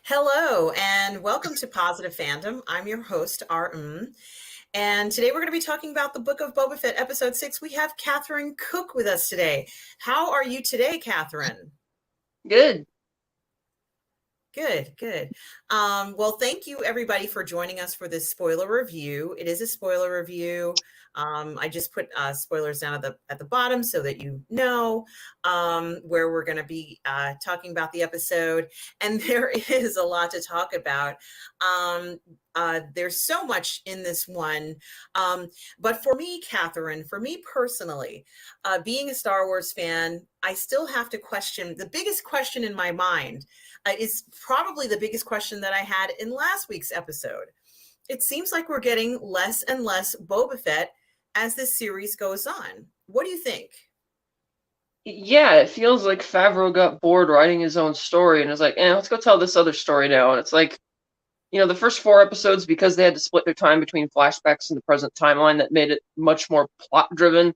Hello, and welcome to Positive Fandom. I'm your host, Rrr Mmmm, and today we're going to be talking about the Book of Boba Fett, Episode 6. We have Catherine Cooke with us today. How are you today, Catherine? Good. Good, good. Well, thank you everybody for joining us for this spoiler review. It is a spoiler review. I just put spoilers down at the bottom so that you know where we're going to be talking about the episode. And there is a lot to talk about. There's so much in this one. But for me, Catherine, for me personally, being a Star Wars fan, I still have to question the biggest question in my mind is probably the biggest question that I had in last week's episode. It seems like we're getting less and less Boba Fett as this series goes on. What do you think? Yeah, it feels like Favreau got bored writing his own story and was like, let's go tell this other story now. And it's like, the first four episodes, because they had to split their time between flashbacks and the present timeline, that made it much more plot driven.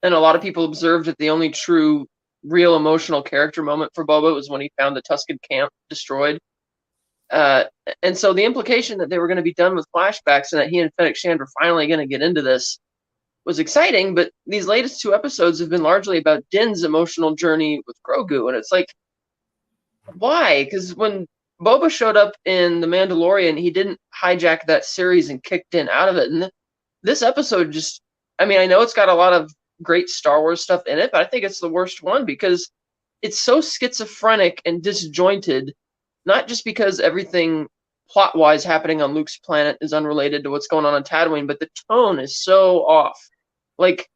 And a lot of people observed that the only true, real emotional character moment for Boba was when he found the Tuscan camp destroyed. Uh, and so the implication that they were going to be done with flashbacks and that he and Fennec Shand were finally going to get into this was exciting, but these latest two episodes have been largely about Din's emotional journey with Grogu, and it's like, why? Because when Boba showed up in The Mandalorian, he didn't hijack that series and kick Din out of it, and this episode just, I know it's got a lot of great Star Wars stuff in it, but I think it's the worst one because it's so schizophrenic and disjointed, not just because everything plot-wise happening on Luke's planet is unrelated to what's going on Tatooine, but the tone is so off. Like,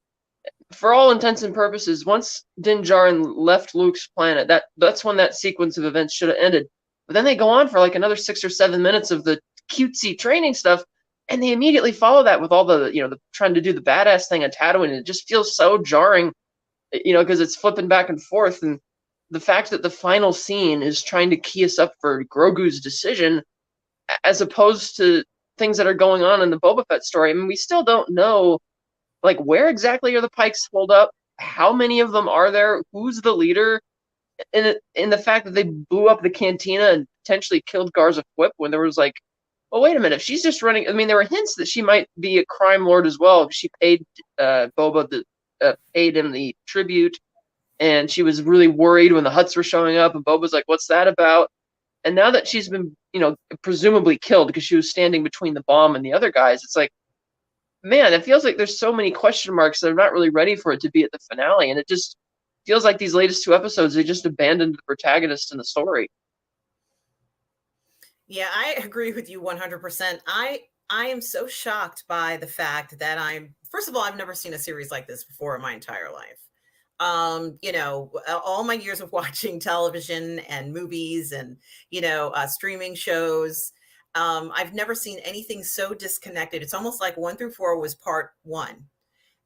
for all intents and purposes, once Din Djarin left Luke's planet, that's when that sequence of events should have ended. But then they go on for like another 6 or 7 minutes of the cutesy training stuff, and they immediately follow that with all the trying to do the badass thing on Tatooine, and it just feels so jarring, because it's flipping back and forth, and the fact that the final scene is trying to key us up for Grogu's decision, as opposed to things that are going on in the Boba Fett story. We still don't know, like, where exactly are the Pikes holed up? How many of them are there? Who's the leader? And in the fact that they blew up the cantina and potentially killed Garza Whip when there was like, well, wait a minute, if she's just running. There were hints that she might be a crime lord as well. She paid Boba paid him the tribute, and she was really worried when the Hutts were showing up. And Boba's like, "What's that about?" And now that she's been, presumably killed because she was standing between the bomb and the other guys, it's like, man, it feels like there's so many question marks that I'm not really ready for it to be at the finale, and it just feels like these latest two episodes, they just abandoned the protagonist in the story. Yeah, I agree with you 100%. I am so shocked by the fact that first of all, I've never seen a series like this before in my entire life. All my years of watching television and movies and, streaming shows, I've never seen anything so disconnected. It's almost like 1 through 4 was part one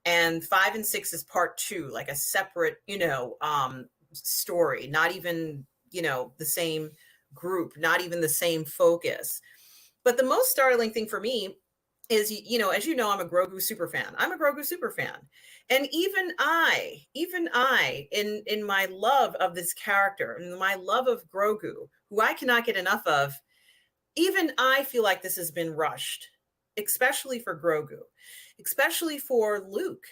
and 5 and 6 is part two, like a separate, story, not even, the same group, not even the same focus. But the most startling thing for me is, as you know, I'm a Grogu super fan. I'm a Grogu super fan. And even I, in my love of this character and my love of Grogu, who I cannot get enough of, even I feel like this has been rushed, especially for Grogu, especially for Luke.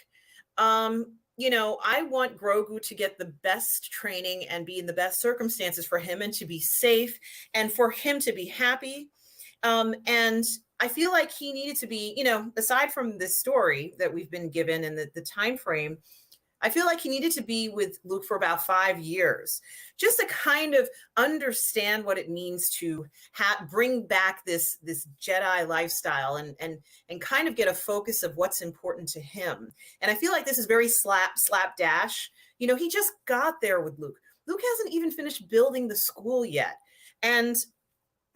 I want Grogu to get the best training and be in the best circumstances for him and to be safe and for him to be happy. And I feel like he needed to be, aside from this story that we've been given and the time frame, I feel like he needed to be with Luke for about 5 years, just to kind of understand what it means to bring back this Jedi lifestyle and kind of get a focus of what's important to him. And I feel like this is very slapdash. He just got there with Luke. Luke hasn't even finished building the school yet, and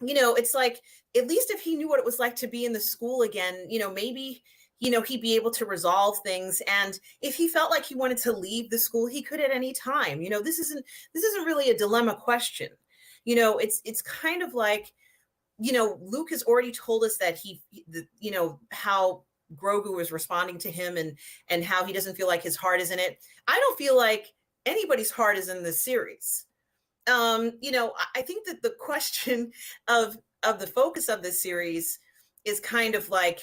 it's like, at least if he knew what it was like to be in the school again, maybe he'd be able to resolve things. And if he felt like he wanted to leave the school, he could at any time. This isn't really a dilemma question. It's kind of like, Luke has already told us that how Grogu is responding to him and how he doesn't feel like his heart is in it. I don't feel like anybody's heart is in this series. I think that the question of the focus of this series is kind of like,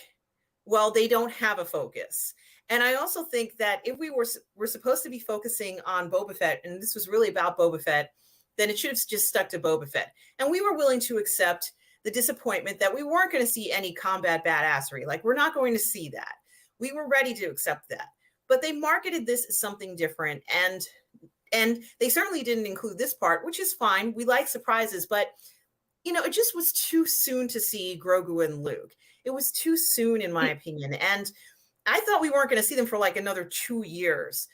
well, they don't have a focus. And I also think that if we're supposed to be focusing on Boba Fett, and this was really about Boba Fett, then it should have just stuck to Boba Fett. And we were willing to accept the disappointment that we weren't going to see any combat badassery. Like, we're not going to see that. We were ready to accept that. But they marketed this as something different, and they certainly didn't include this part, which is fine. We like surprises, but it just was too soon to see Grogu and Luke. It was too soon, in my opinion. And I thought we weren't going to see them for like another 2 years.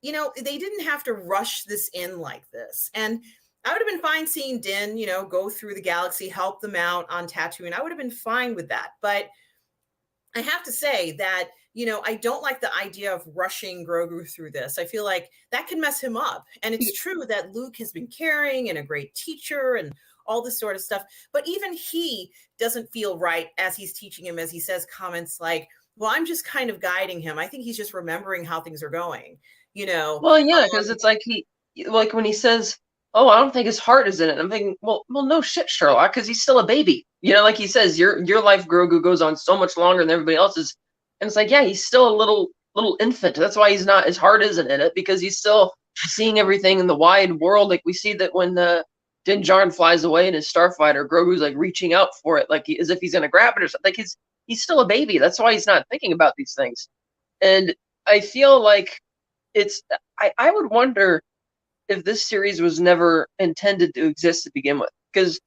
They didn't have to rush this in like this. And I would have been fine seeing Din, go through the galaxy, help them out on Tatooine. I would have been fine with that. But I have to say that, I don't like the idea of rushing Grogu through this. I feel like that can mess him up. And it's true that Luke has been caring and a great teacher and all this sort of stuff. But even he doesn't feel right as he's teaching him, as he says comments like, well, I'm just kind of guiding him. I think he's just remembering how things are going, Well, yeah, because it's like like when he says, "Oh, I don't think his heart is in it." I'm thinking, well, no shit, Sherlock, because he's still a baby. Like he says, your life, Grogu, goes on so much longer than everybody else's, and it's like, yeah, he's still a little infant. That's why his heart isn't in it, because he's still seeing everything in the wide world. Like we see that when Din Djarin flies away in his starfighter, Grogu's like reaching out for it, like as if he's gonna grab it or something. Like he's still a baby. That's why he's not thinking about these things. And I feel like I would wonder if this series was never intended to exist to begin with, because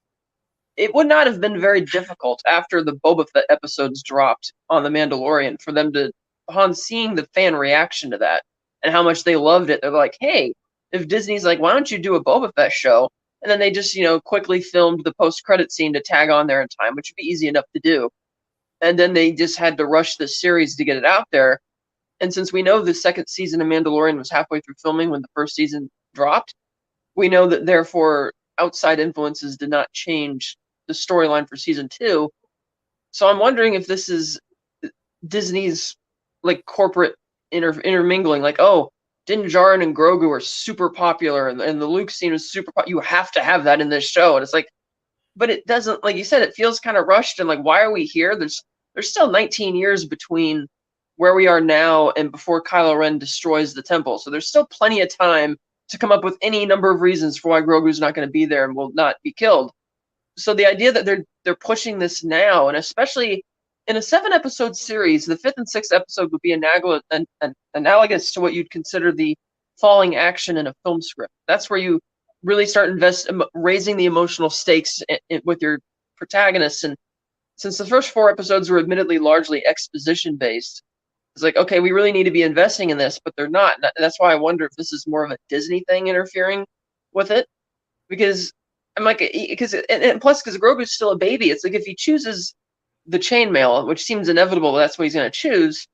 it would not have been very difficult after the Boba Fett episodes dropped on The Mandalorian for them to, upon seeing the fan reaction to that and how much they loved it, they're like, hey, if Disney's like, why don't you do a Boba Fett show? And then they just, quickly filmed the post-credit scene to tag on there in time, which would be easy enough to do. And then they just had to rush this series to get it out there. And since we know the second season of Mandalorian was halfway through filming when the first season dropped, we know that therefore outside influences did not change the storyline for season 2. So I'm wondering if this is Disney's like corporate intermingling, like, oh, Din Djarin and Grogu are super popular, and the Luke scene is super popular. You have to have that in this show. And it's like, but it doesn't, like you said, it feels kind of rushed, and like, why are we here? There's still 19 years between where we are now and before Kylo Ren destroys the temple. So there's still plenty of time to come up with any number of reasons for why Grogu's not going to be there and will not be killed. So the idea that they're pushing this now, and especially in a 7-episode series, the 5th and 6th episode would be analogous to what you'd consider the falling action in a film script. That's where you really start raising the emotional stakes with your protagonists. And since the first 4 episodes were admittedly largely exposition based, it's like, okay, we really need to be investing in this, but they're not. That's why I wonder if this is more of a Disney thing interfering with it, because I'm like, and plus, because Grogu's still a baby, it's like if he chooses the chainmail, which seems inevitable, that's what he's going to choose.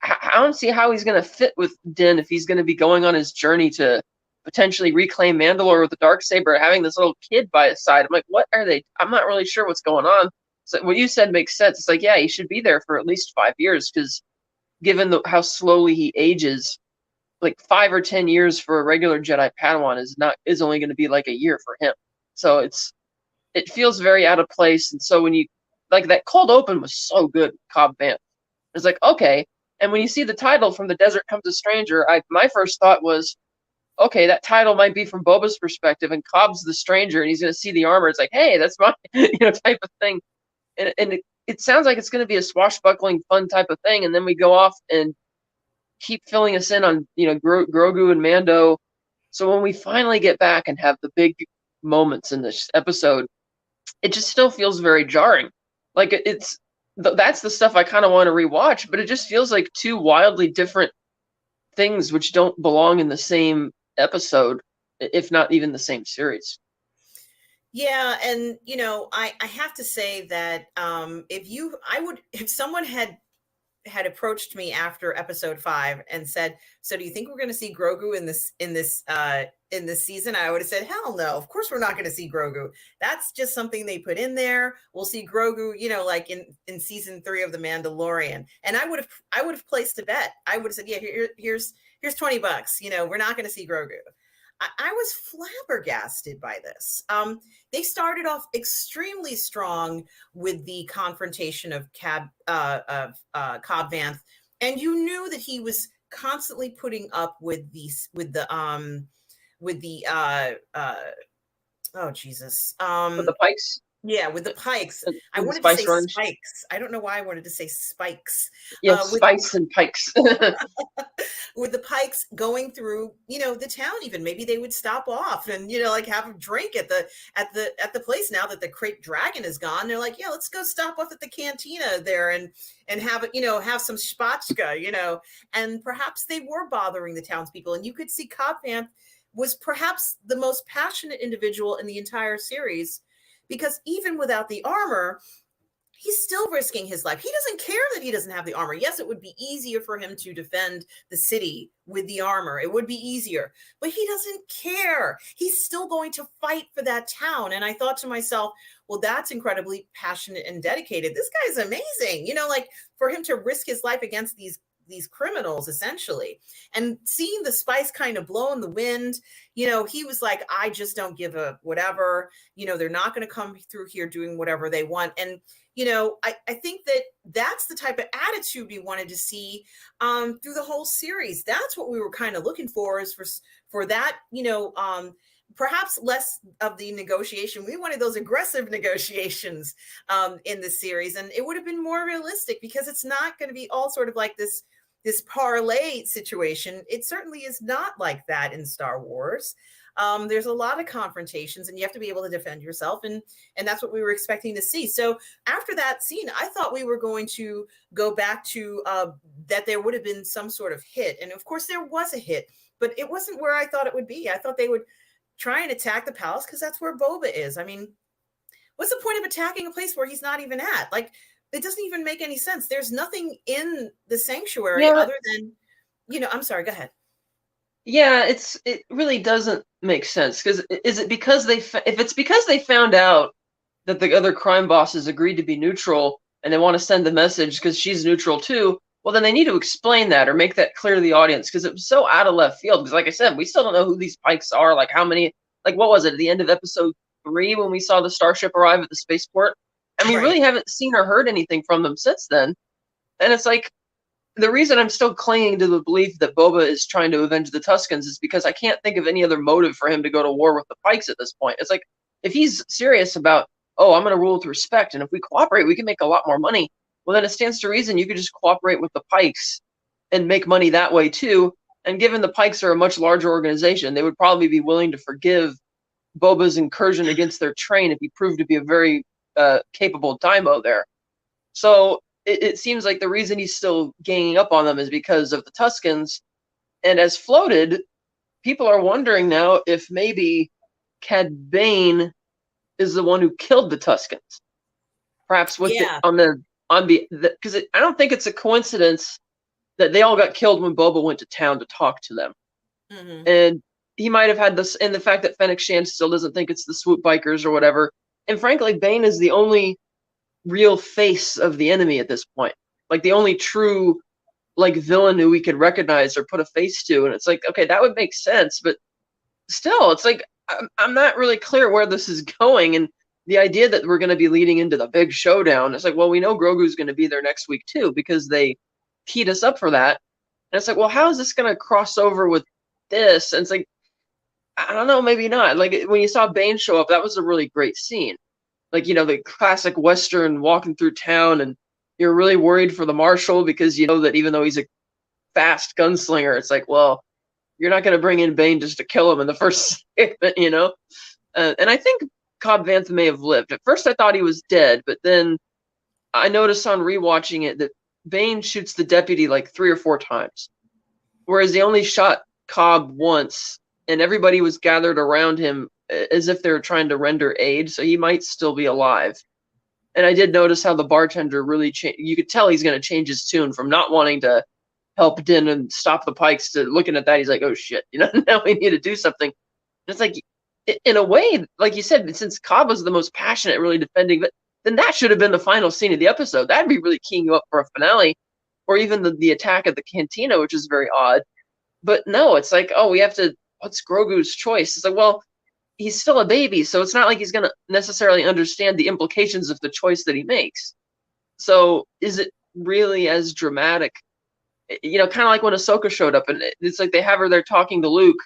I don't see how he's going to fit with Din if he's going to be going on his journey to potentially reclaim Mandalore with the Darksaber, having this little kid by his side. I'm like, what are they? I'm not really sure what's going on. So what you said makes sense. It's like, yeah, he should be there for at least 5 years, because given how slowly he ages, like 5 or 10 years for a regular Jedi Padawan is only going to be like a year for him. So it feels very out of place. And so when you, like, that cold open was so good, Cobb Vanth. It's like, okay. And when you see the title, From the Desert Comes a Stranger, my first thought was, okay, that title might be from Boba's perspective, and Cobb's the stranger, and he's going to see the armor. It's like, hey, that's my, type of thing. And it sounds like it's going to be a swashbuckling, fun type of thing. And then we go off and keep filling us in on, Grogu and Mando. So when we finally get back and have the big moments in this episode, it just still feels very jarring. Like that's the stuff I kind of want to rewatch, but it just feels like 2 wildly different things which don't belong in the same episode, if not even the same series. Yeah, and I have to say that if someone had approached me after episode 5 and said, "So do you think we're going to see Grogu in this season?" I would have said, "Hell no! Of course we're not going to see Grogu. That's just something they put in there. We'll see Grogu, like in season 3 of The Mandalorian." And I would have placed a bet. I would have said, "Yeah, here's $20. We're not going to see Grogu." I was flabbergasted by this. They started off extremely strong with the confrontation of Cobb Vanth, and you knew that he was constantly putting up with these with the oh Jesus With the Pikes, yeah, with the Pikes. I and the wanted to Spice say Runners. spikes. I don't know why I wanted to say spikes. Yeah, With Spice and Pikes. with the Pikes going through, the town. Even maybe they would stop off and like have a drink at the place. Now that the Crepe Dragon is gone, they're like, yeah, let's go stop off at the cantina there and have have some spatchka, and perhaps they were bothering the townspeople. And you could see Cobb Vanth was perhaps the most passionate individual in the entire series, because even without the armor, he's still risking his life. He doesn't care that he doesn't have the armor. Yes, it would be easier for him to defend the city with the armor. It would be easier, but he doesn't care. He's still going to fight for that town. And I thought to myself, well, that's incredibly passionate and dedicated. This guy's amazing. Like, for him to risk his life against these criminals, essentially, and seeing the spice kind of blow in the wind, he was like, I just don't give a whatever, they're not going to come through here doing whatever they want. And I think that that's the type of attitude we wanted to see through the whole series. That's what we were kind of looking for, is for that, perhaps less of the negotiation. We wanted those aggressive negotiations in the series, and it would have been more realistic, because it's not going to be all sort of like this parlay situation. It certainly is not like that in Star Wars. There's a lot of confrontations, and you have to be able to defend yourself, and that's what we were expecting to see. So after that scene, I thought we were going to go back to that there would have been some sort of hit, and of course there was a hit, but it wasn't where I thought it would be. I thought they would try and attack the palace, because that's where Boba is. I mean, what's the point of attacking a place where he's not even at? Like, it doesn't even make any sense. There's nothing in the sanctuary other than, I'm sorry, go ahead. Yeah, it really doesn't make sense, because is it because if it's because they found out that the other crime bosses agreed to be neutral and they want to send the message because she's neutral too, well, then they need to explain that or make that clear to the audience, because it was so out of left field. Because like I said, we still don't know who these Pikes are, like how many, like what was it at the end of episode 3 when we saw the starship arrive at the spaceport, and we really haven't seen or heard anything from them since then. And it's like, the reason I'm still clinging to the belief that Boba is trying to avenge the Tuscans is because I can't think of any other motive for him to go to war with the Pikes at this point. It's like, if he's serious about, oh, I'm going to rule with respect, and if we cooperate, we can make a lot more money, well, then it stands to reason you could just cooperate with the Pikes and make money that way too. And given the Pikes are a much larger organization, they would probably be willing to forgive Boba's incursion against their train if he proved to be a very capable daimyo there. So it seems like the reason he's still ganging up on them is because of the Tuscans. And as floated, people are wondering now if maybe Cad Bane is the one who killed the Tuscans. Perhaps with because I don't think it's a coincidence that they all got killed when Boba went to town to talk to them. Mm-hmm. And he might have had this, and the fact that Fennec Shand still doesn't think it's the Swoop Bikers or whatever. And frankly, Bane is the only real face of the enemy at this point, like the only true like villain who we could recognize or put a face to. And it's like, okay, that would make sense, but still, it's like I'm not really clear where this is going. And the idea that we're going to be leading into the big showdown, it's like, well, we know Grogu's going to be there next week too, because they teed us up for that. And it's like, well, how is this going to cross over with this? And it's like, I don't know, maybe not. Like when you saw Bane show up, that was a really great scene. Like, the classic Western walking through town, and you're really worried for the Marshal because you know that even though he's a fast gunslinger, it's like, well, you're not going to bring in Bane just to kill him in the first segment, And I think Cobb Vanth may have lived. At first I thought he was dead, but then I noticed on rewatching it that Bane shoots the deputy like 3 or 4 times, whereas he only shot Cobb once, and everybody was gathered around him as if they were trying to render aid, so he might still be alive. And I did notice how the bartender really changed. You could tell he's going to change his tune from not wanting to help Din and stop the Pikes to looking at that, he's like, oh shit, now we need to do something. And it's like, in a way, like you said, since Cobb was the most passionate, really defending, but then that should have been the final scene of the episode. That'd be really keying you up for a finale, or even the attack at the cantina, which is very odd. But no, it's like, oh, we have to what's Grogu's choice? It's like, well, he's still a baby, so it's not like he's going to necessarily understand the implications of the choice that he makes. So is it really as dramatic? Kind of like when Ahsoka showed up, and it's like they have her there talking to Luke,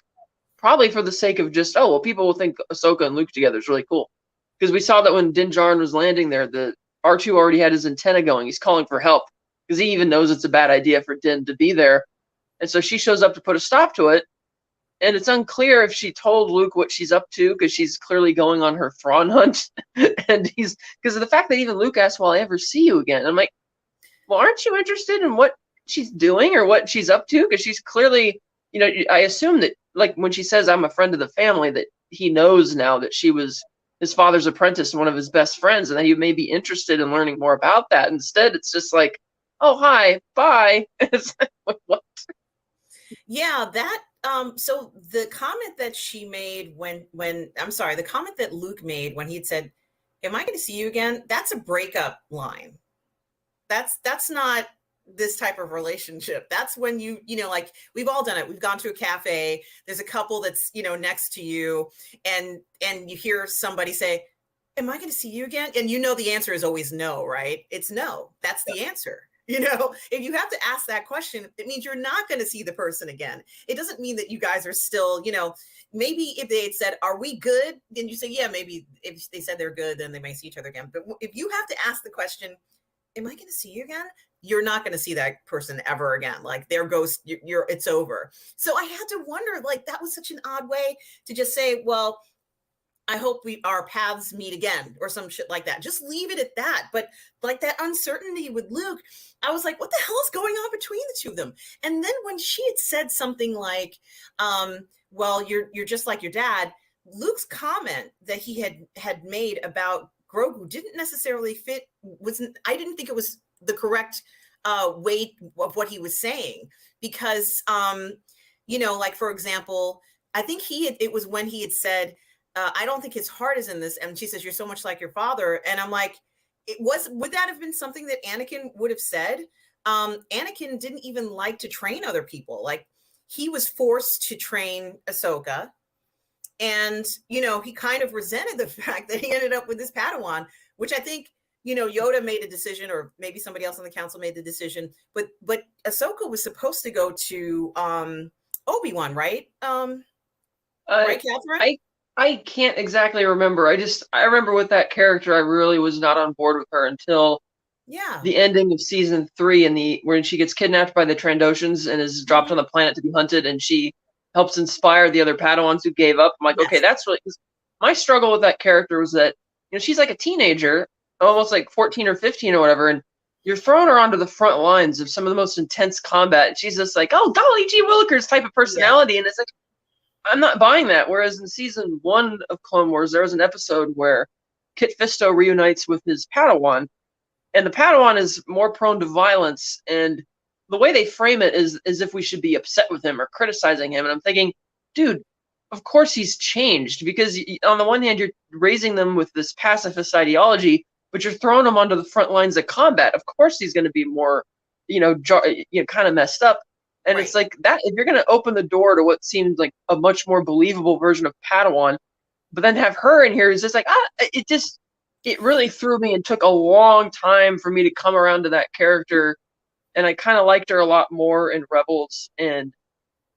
probably for the sake of just, oh, well, people will think Ahsoka and Luke together is really cool. Because we saw that when Din Djarin was landing there, the R2 already had his antenna going. He's calling for help because he even knows it's a bad idea for Din to be there. And so she shows up to put a stop to it. And it's unclear if she told Luke what she's up to because she's clearly going on her Thrawn hunt. And because of the fact that even Luke asked, will I ever see you again? I'm like, well, aren't you interested in what she's doing or what she's up to? Because she's clearly, I assume that, like, when she says, I'm a friend of the family, that he knows now that she was his father's apprentice and one of his best friends, and that he may be interested in learning more about that. Instead, it's just like, oh, hi, bye. It's like, what? Yeah, that so the comment that she made when I'm sorry, the comment that Luke made when he had said, am I going to see you again? That's a breakup line. That's not this type of relationship. That's when like, we've all done it. We've gone to a cafe, there's a couple that's next to you, and you hear somebody say, am I going to see you again? And the answer is always no, right? It's no. That's the answer. If you have to ask that question, it means you're not going to see the person again. It doesn't mean that you guys are still, maybe if they had said, are we good? Then you say, yeah, maybe if they said they're good, then they may see each other again. But if you have to ask the question, am I going to see you again? You're not going to see that person ever again. Like, there goes, it's over. So I had to wonder, like, that was such an odd way to just say, well, I hope our paths meet again, or some shit like that. Just leave it at that. But like, that uncertainty with Luke, I was like, what the hell is going on between the two of them? And then when she had said something like, well, you're just like your dad, Luke's comment that he had made about Grogu didn't necessarily fit. I didn't think it was the correct way of what he was saying, because like, for example, I think it was when he had said, I don't think his heart is in this. And she says, you're so much like your father. And I'm like, would that have been something that Anakin would have said? Anakin didn't even like to train other people. Like, he was forced to train Ahsoka. And, he kind of resented the fact that he ended up with this Padawan, which I think, Yoda made a decision, or maybe somebody else on the council made the decision. But Ahsoka was supposed to go to Obi-Wan, right? Right, Catherine? I can't exactly remember. I remember with that character, I really was not on board with her until the ending of season 3, and when she gets kidnapped by the Trandoshans and is dropped on the planet to be hunted, and she helps inspire the other Padawans who gave up. I'm like, okay, that's really, my struggle with that character was that, she's like a teenager, almost like 14 or 15 or whatever, and you're throwing her onto the front lines of some of the most intense combat. And she's just like, oh, golly gee willikers type of personality. And it's like, I'm not buying that. Whereas in season 1 of Clone Wars, there was an episode where Kit Fisto reunites with his Padawan, and the Padawan is more prone to violence, and the way they frame it is as if we should be upset with him or criticizing him. And I'm thinking, dude, of course he's changed, because on the one hand, you're raising them with this pacifist ideology, but you're throwing him onto the front lines of combat. Of course he's going to be more, kind of messed up. And It's like that, if you're going to open the door to what seemed like a much more believable version of Padawan, but then have her in here, is just like, it really threw me, and took a long time for me to come around to that character. And I kind of liked her a lot more in Rebels and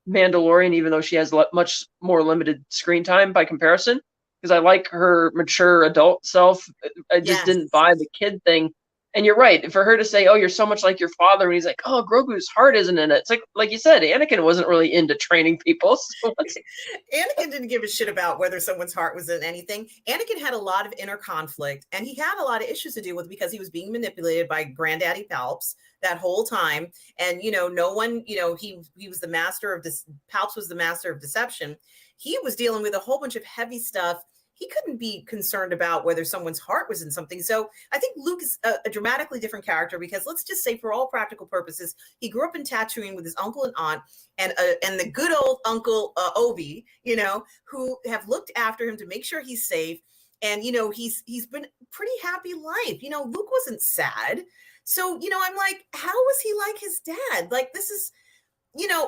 Mandalorian, even though she has much more limited screen time by comparison, because I like her mature adult self. I just didn't buy the kid thing. And you're right, for her to say, oh, you're so much like your father, and he's like, oh, Grogu's heart isn't in it. It's like you said, Anakin wasn't really into training people. So Anakin didn't give a shit about whether someone's heart was in anything. Anakin had a lot of inner conflict, and he had a lot of issues to deal with because he was being manipulated by Granddaddy Palps that whole time. And, no one, he was the master of this. Palps was the master of deception. He was dealing with a whole bunch of heavy stuff. He couldn't be concerned about whether someone's heart was in something. So I think Luke is a dramatically different character, because let's just say, for all practical purposes, he grew up in Tatooine with his uncle and aunt, and the good old uncle Obi, who have looked after him to make sure he's safe. And, he's been pretty happy life. Luke wasn't sad. So, I'm like, how was he like his dad? Like, this is,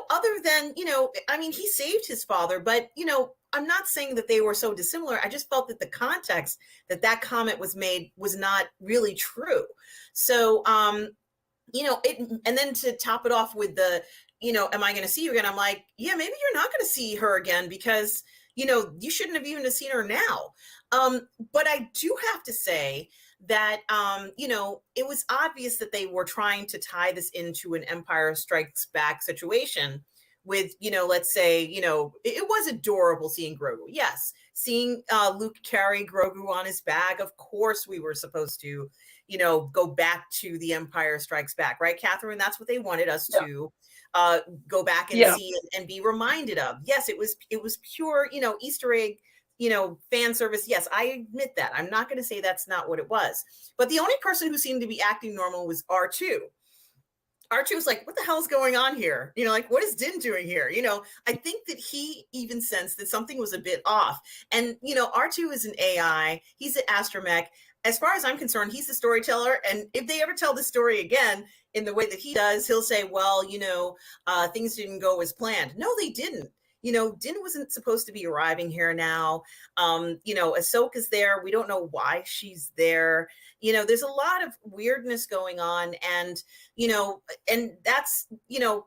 other than, I mean, he saved his father, but, I'm not saying that they were so dissimilar. I just felt that the context that comment was made was not really true. So, and then to top it off with the, am I going to see you again? I'm like, yeah, maybe you're not going to see her again because, you shouldn't have even seen her now. But I do have to say that, it was obvious that they were trying to tie this into an Empire Strikes Back situation with, let's say, it was adorable seeing Grogu. Yes. Seeing Luke carry Grogu on his back. Of course we were supposed to, go back to the Empire Strikes Back, right, Catherine? That's what they wanted us to go back and see and be reminded of. Yes, it was pure, Easter egg, fan service. Yes, I admit that. I'm not going to say that's not what it was. But the only person who seemed to be acting normal was R2. R2 was like, what the hell is going on here? Like, what is Din doing here? I think that he even sensed that something was a bit off. And, R2 is an AI. He's an astromech. As far as I'm concerned, he's the storyteller. And if they ever tell the story again in the way that he does, he'll say, well, things didn't go as planned. No, they didn't. Din wasn't supposed to be arriving here now. Ahsoka's there. We don't know why she's there. There's a lot of weirdness going on. And, and that's,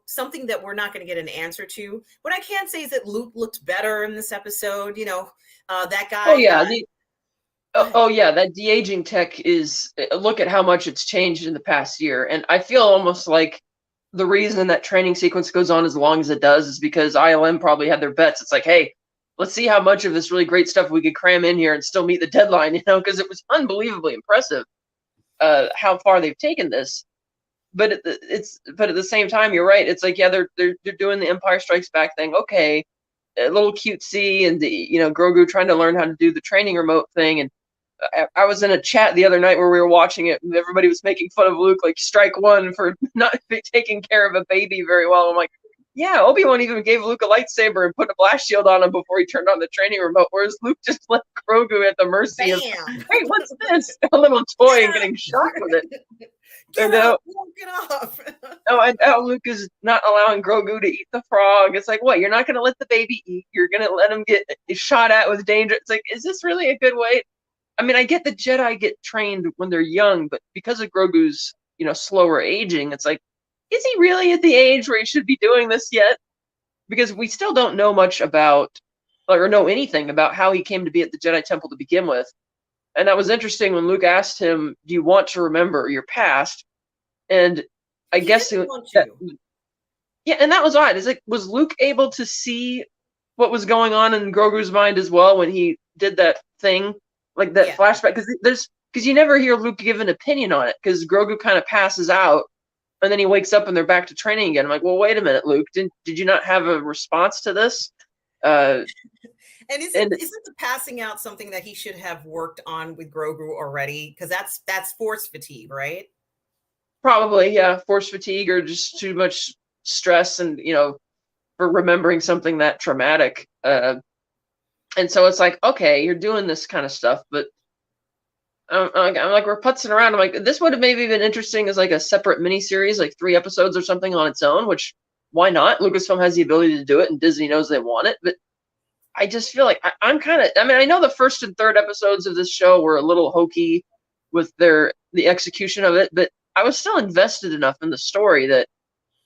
something that we're not going to get an answer to. What I can say is that Luke looked better in this episode. That guy. Oh, yeah. That de-aging tech is, look at how much it's changed in the past year. And I feel almost like the reason that training sequence goes on as long as it does is because ILM probably had their bets. It's like, hey, let's see how much of this really great stuff we could cram in here and still meet the deadline, because it was unbelievably impressive how far they've taken this. But at the same time, you're right. It's like, yeah, they're doing the Empire Strikes Back thing. Okay, a little cutesy, and Grogu trying to learn how to do the training remote thing. And I was in a chat the other night where we were watching it, and everybody was making fun of Luke, like strike one for not taking care of a baby very well. I'm like, yeah, Obi-Wan even gave Luke a lightsaber and put a blast shield on him before he turned on the training remote, whereas Luke just left Grogu at the mercy of, hey, what's this? A little toy and getting shot with it. Get off. And now Luke is not allowing Grogu to eat the frog. It's like, what? You're not going to let the baby eat. You're going to let him get shot at with danger. It's like, is this really a good way? I mean, I get the Jedi get trained when they're young, but because of Grogu's, slower aging, it's like, is he really at the age where he should be doing this yet? Because we still don't know much about, or know anything about how he came to be at the Jedi Temple to begin with. And that was interesting when Luke asked him, do you want to remember your past? And I guess and that was odd. Is like, was Luke able to see what was going on in Grogu's mind as well when he did that thing? Like that flashback, because you never hear Luke give an opinion on it, because Grogu kind of passes out, and then he wakes up and they're back to training again. I'm like, well, wait a minute, Luke, did you not have a response to this? And isn't the passing out something that he should have worked on with Grogu already? Because that's force fatigue, right? Probably, yeah, force fatigue or just too much stress, and for remembering something that traumatic. And so it's like, okay, you're doing this kind of stuff, but I'm like, we're putzing around. I'm like, this would have maybe been interesting as like a separate miniseries, like 3 episodes or something on its own, which why not? Lucasfilm has the ability to do it, and Disney knows they want it. But I just feel like I'm kind of, I know the 1st and 3rd episodes of this show were a little hokey with the execution of it, but I was still invested enough in the story that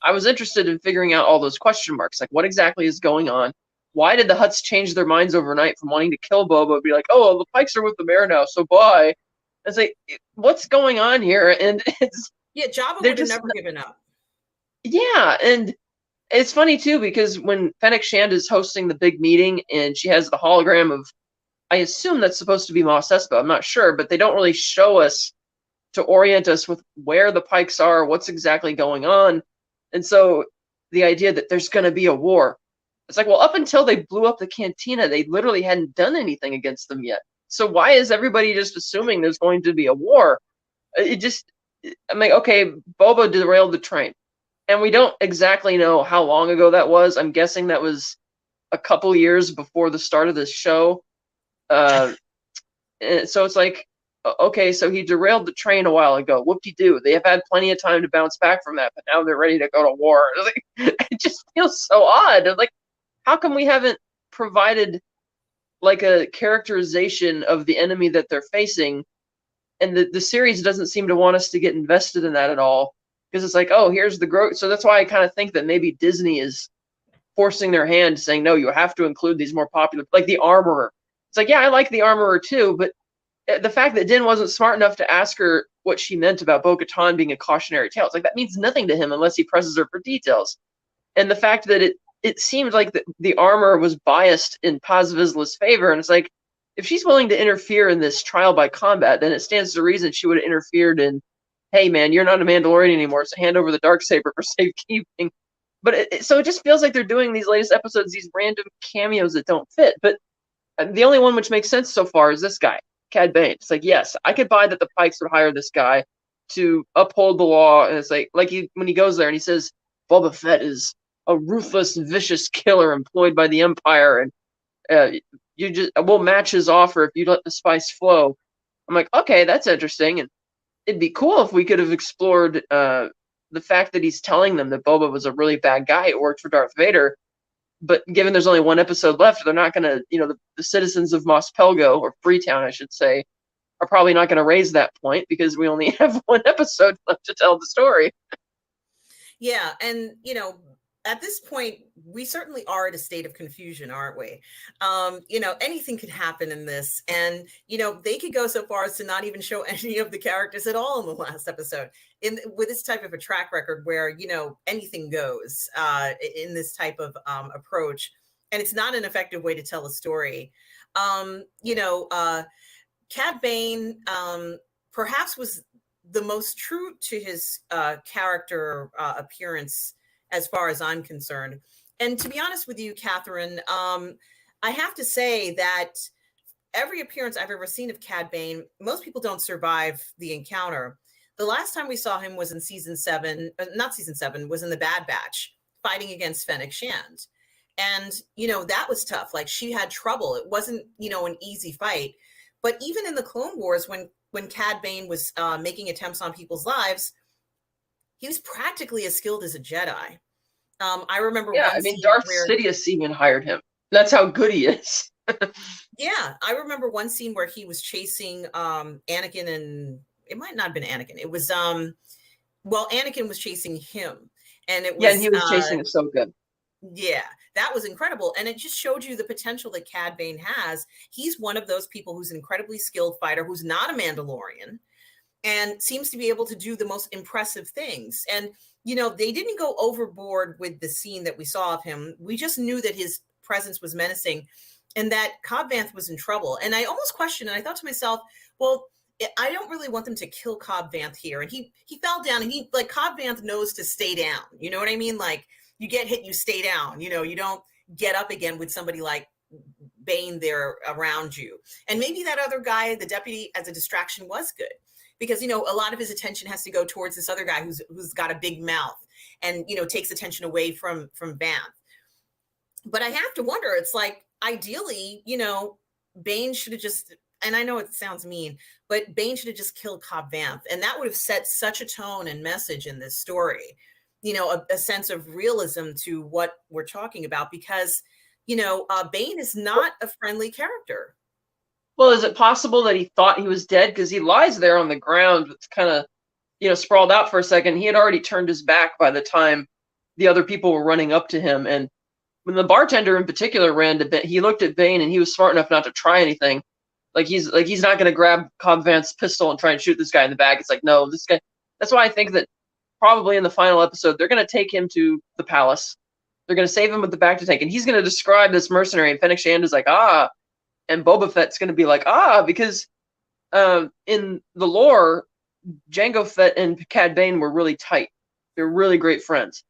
I was interested in figuring out all those question marks. Like, what exactly is going on? Why did the Hutts change their minds overnight from wanting to kill Boba, be like, oh, the Pikes are with the mayor now, so bye? It's like, what's going on here? And it's Jabba would have never given up. Yeah, and it's funny too, because when Fennec Shand is hosting the big meeting and she has the hologram of, I assume that's supposed to be Mos Espa, I'm not sure, but they don't really show us to orient us with where the Pikes are, what's exactly going on. And so the idea that there's going to be a war, it's like, well, up until they blew up the cantina, they literally hadn't done anything against them yet. So why is everybody just assuming there's going to be a war? I'm like, okay, Boba derailed the train. And we don't exactly know how long ago that was. I'm guessing that was a couple years before the start of this show. So it's like, Okay, so he derailed the train a while ago. Whoop-de-doo. They have had plenty of time to bounce back from that, but now they're ready to go to war. Like, it just feels so odd. Like, how come we haven't provided like a characterization of the enemy that they're facing? And the series doesn't seem to want us to get invested in that at all. Because it's like, oh, here's the growth. So that's why I kind of think that maybe Disney is forcing their hand, saying, no, you have to include these more popular, like the Armorer. It's like, yeah, I like the Armorer too, but the fact that Din wasn't smart enough to ask her what she meant about Bo-Katan being a cautionary tale, it's like that means nothing to him unless he presses her for details. And the fact that it seemed like the Armorer was biased in Paz Vizsla's favor, and it's like, if she's willing to interfere in this trial by combat, then it stands to reason she would have interfered in, hey man, you're not a Mandalorian anymore, so hand over the Darksaber for safekeeping. But so it just feels like they're doing these latest episodes, these random cameos that don't fit. But the only one which makes sense so far is this guy, Cad Bane. It's like, yes, I could buy that the Pikes would hire this guy to uphold the law. And it's like when he goes there and he says, Boba Fett is a ruthless, vicious killer employed by the Empire, and we'll match his offer if you let the spice flow. I'm like, okay, that's interesting, and it'd be cool if we could have explored the fact that he's telling them that Boba was a really bad guy who worked for Darth Vader. But given there's only one episode left, they're not going to, the citizens of Mos Pelgo, or Freetown, I should say, are probably not going to raise that point because we only have one episode left to tell the story. Yeah, and at this point, we certainly are at a state of confusion, aren't we? Anything could happen in this, and they could go so far as to not even show any of the characters at all in the last episode. With this type of a track record, where anything goes in this type of approach, and it's not an effective way to tell a story. Cad Bane perhaps was the most true to his character appearance, as far as I'm concerned. And to be honest with you, Catherine, I have to say that every appearance I've ever seen of Cad Bane, most people don't survive the encounter. The last time we saw him was in season 7, not season 7, was in the Bad Batch, fighting against Fennec Shand. And, that was tough. Like, she had trouble. It wasn't, an easy fight. But even in the Clone Wars, when Cad Bane was making attempts on people's lives, he was practically as skilled as a Jedi. I remember. Yeah, I mean, Darth Sidious even hired him. That's how good he is. Yeah, I remember one scene where he was chasing Anakin, and it might not have been Anakin. It was Anakin was chasing him, and it was and he was chasing Ahsoka. Yeah, that was incredible, and it just showed you the potential that Cad Bane has. He's one of those people who's an incredibly skilled fighter, who's not a Mandalorian, and seems to be able to do the most impressive things. And, they didn't go overboard with the scene that we saw of him. We just knew that his presence was menacing and that Cobb Vanth was in trouble. And I almost questioned, and I thought to myself, well, I don't really want them to kill Cobb Vanth here. And he fell down, and Cobb Vanth knows to stay down. You know what I mean? Like, you get hit, you stay down. You don't get up again with somebody like Bane there around you. And maybe that other guy, the deputy, as a distraction was good. Because, a lot of his attention has to go towards this other guy who's got a big mouth and, takes attention away from Vanth. But I have to wonder, it's like, ideally, Bane should have just, and I know it sounds mean, but Bane should have just killed Cobb Vanth. And that would have set such a tone and message in this story, a sense of realism to what we're talking about. Because, Bane is not a friendly character. Well, is it possible that he thought he was dead? Because he lies there on the ground, kind of, sprawled out for a second. He had already turned his back by the time the other people were running up to him. And when the bartender in particular ran to Bane, he looked at Bane, and he was smart enough not to try anything. He's not going to grab Cobb Vanth's pistol and try and shoot this guy in the back. It's like, no, this guy. That's why I think that probably in the final episode, they're going to take him to the palace. They're going to save him with the back to tank. And he's going to describe this mercenary. And Fennec Shand is like, ah. And Boba Fett's going to be like, because in the lore, Jango Fett and Cad Bane were really tight. They're really great friends.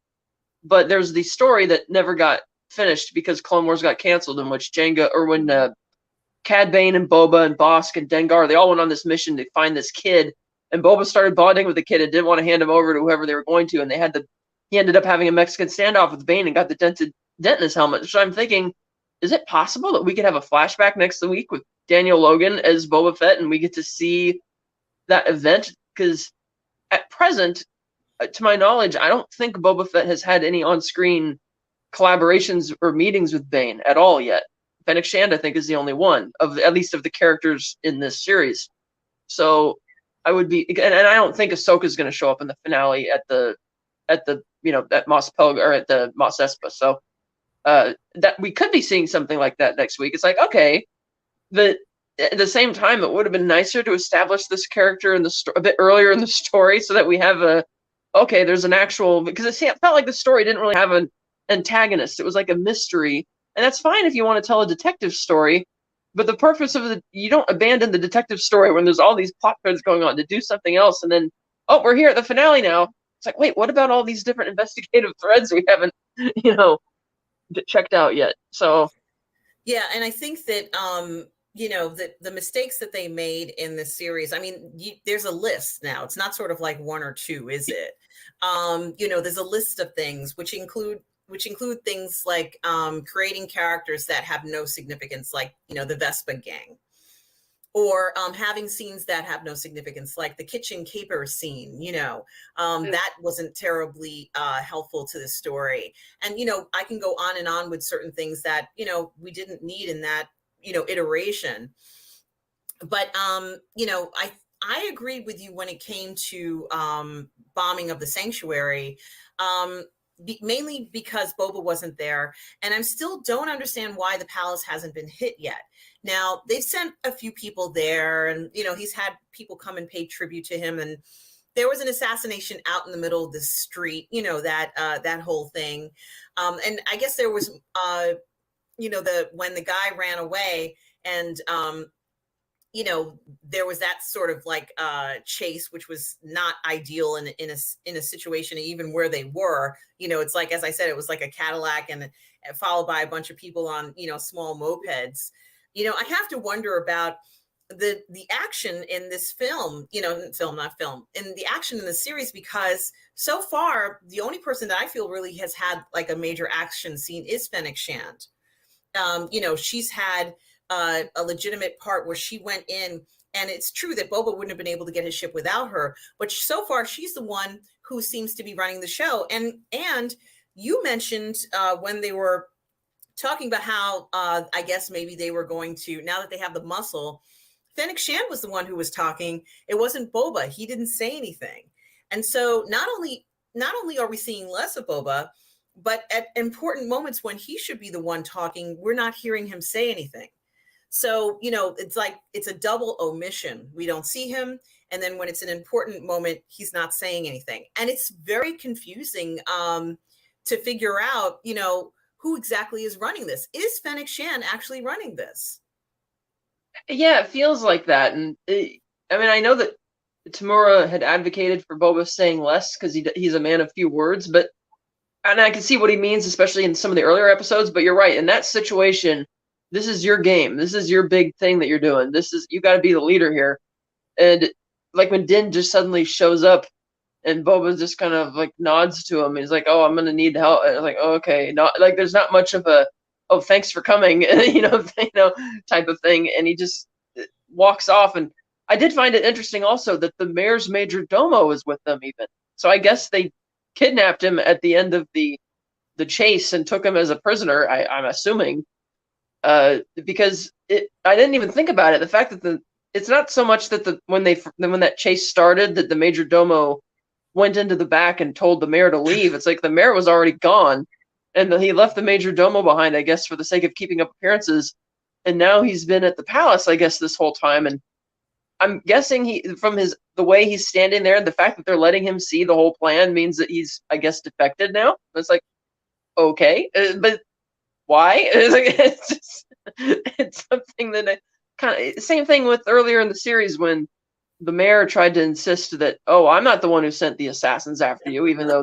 But there's the story that never got finished because Clone Wars got canceled, in which when Cad Bane and Boba and Bossk and Dengar, they all went on this mission to find this kid. And Boba started bonding with the kid and didn't want to hand him over to whoever they were going to. And he ended up having a Mexican standoff with Bane and got the dent in his helmet. So I'm thinking, is it possible that we could have a flashback next week with Daniel Logan as Boba Fett, and we get to see that event, because at present, to my knowledge, I don't think Boba Fett has had any on-screen collaborations or meetings with Bane at all yet. Fennec Shand, I think, is the only one of at least of the characters in this series. So I would be, and I don't think Ahsoka is going to show up in the finale at the at Mos Pelga or at the Mos Espa. So that we could be seeing something like that next week. It's like, okay, but at the same time, it would have been nicer to establish this character in the a bit earlier in the story, so that we have there's an actual, because it felt like the story didn't really have an antagonist. It was like a mystery, and that's fine if you want to tell a detective story. But the purpose of you don't abandon the detective story when there's all these plot threads going on to do something else, and then we're here at the finale now. It's like, wait, what about all these different investigative threads we haven't, checked out yet? So yeah, and I think that the mistakes that they made in this series, I mean, there's a list now. It's not sort of like one or two, is it? There's a list of things which include things like creating characters that have no significance, like the Vespa gang, or having scenes that have no significance, like the kitchen caper scene. That wasn't terribly helpful to the story. And I can go on and on with certain things that we didn't need in that iteration. But I agreed with you when it came to bombing of the sanctuary. Mainly because Boba wasn't there, and I still don't understand why the palace hasn't been hit yet. Now, they've sent a few people there, and he's had people come and pay tribute to him, and there was an assassination out in the middle of the street, that whole thing. And I guess there was when the guy ran away, and there was that sort of like chase, which was not ideal in a situation even where they were. It's like, as I said, it was like a Cadillac and followed by a bunch of people on small mopeds. I have to wonder about the action in this film, in the action in the series, because so far the only person that I feel really has had like a major action scene is Fennec Shand. She's had a legitimate part where she went in, and it's true that Boba wouldn't have been able to get his ship without her, but so far she's the one who seems to be running the show. And you mentioned when they were talking about how I guess maybe they were going to, now that they have the muscle, Fennec Shand was the one who was talking. It wasn't Boba. He didn't say anything. And so not only are we seeing less of Boba, but at important moments when he should be the one talking, we're not hearing him say anything. So, it's like it's a double omission. We don't see him. And then when it's an important moment, he's not saying anything. And it's very confusing to figure out, who exactly is running this. Is Fennec Shand actually running this? yeah, it feels like that. And I know that Tamura had advocated for Boba saying less because he's a man of few words, and I can see what he means, especially in some of the earlier episodes. But you're right, in that situation, this is your game. This is your big thing that you're doing. You got to be the leader here. And like when Din just suddenly shows up, and Boba just kind of like nods to him. He's like, "Oh, I'm gonna need help." And I was like, oh, "Okay." Not like there's not much of a "Oh, thanks for coming," type of thing. And he just walks off. And I did find it interesting also that the mayor's major domo was with them even. So I guess they kidnapped him at the end of the chase and took him as a prisoner. I'm assuming. Because I didn't even think about it. The fact that it's not so much that when that chase started that the major domo went into the back and told the mayor to leave. It's like the mayor was already gone, and he left the major domo behind, I guess, for the sake of keeping up appearances. And now he's been at the palace, I guess, this whole time. And I'm guessing the way he's standing there, and the fact that they're letting him see the whole plan means that he's, I guess, defected now. It's like, okay, but why? It's something that I kind of, same thing with earlier in the series when the mayor tried to insist that, oh, I'm not the one who sent the assassins after you, even though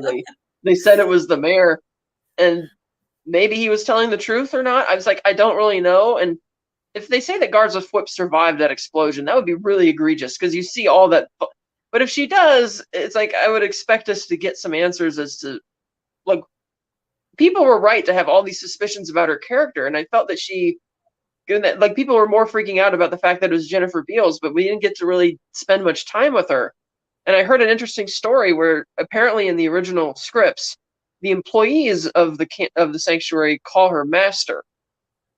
they said it was the mayor. And maybe he was telling the truth or not. I was like, I don't really know. And if they say that Garza Fwip survived that explosion, that would be really egregious because you see all that. But if she does, it's like I would expect us to get some answers as to, like, people were right to have all these suspicions about her character, and I felt that she like people were more freaking out about the fact that it was Jennifer Beals, but we didn't get to really spend much time with her. And I heard an interesting story where apparently in the original scripts, the employees of the sanctuary call her master,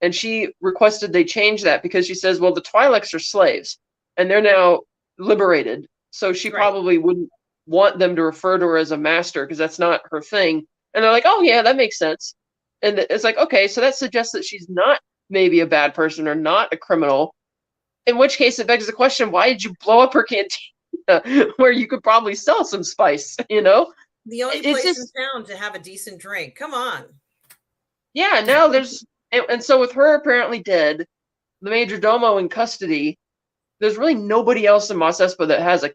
and she requested they change that because she says, well, the Twi'leks are slaves, and they're now liberated, so she Right. probably wouldn't want them to refer to her as a master because that's not her thing. And they're like, oh yeah, that makes sense. And it's like, okay, so that suggests that she's not maybe a bad person or not a criminal. In which case, it begs the question: why did you blow up her cantina where you could probably sell some spice? You know, The only it's place in just town to have a decent drink. Come on. yeah. Now there's and so with her apparently dead, the major domo in custody, there's really nobody else in Mos Espa that has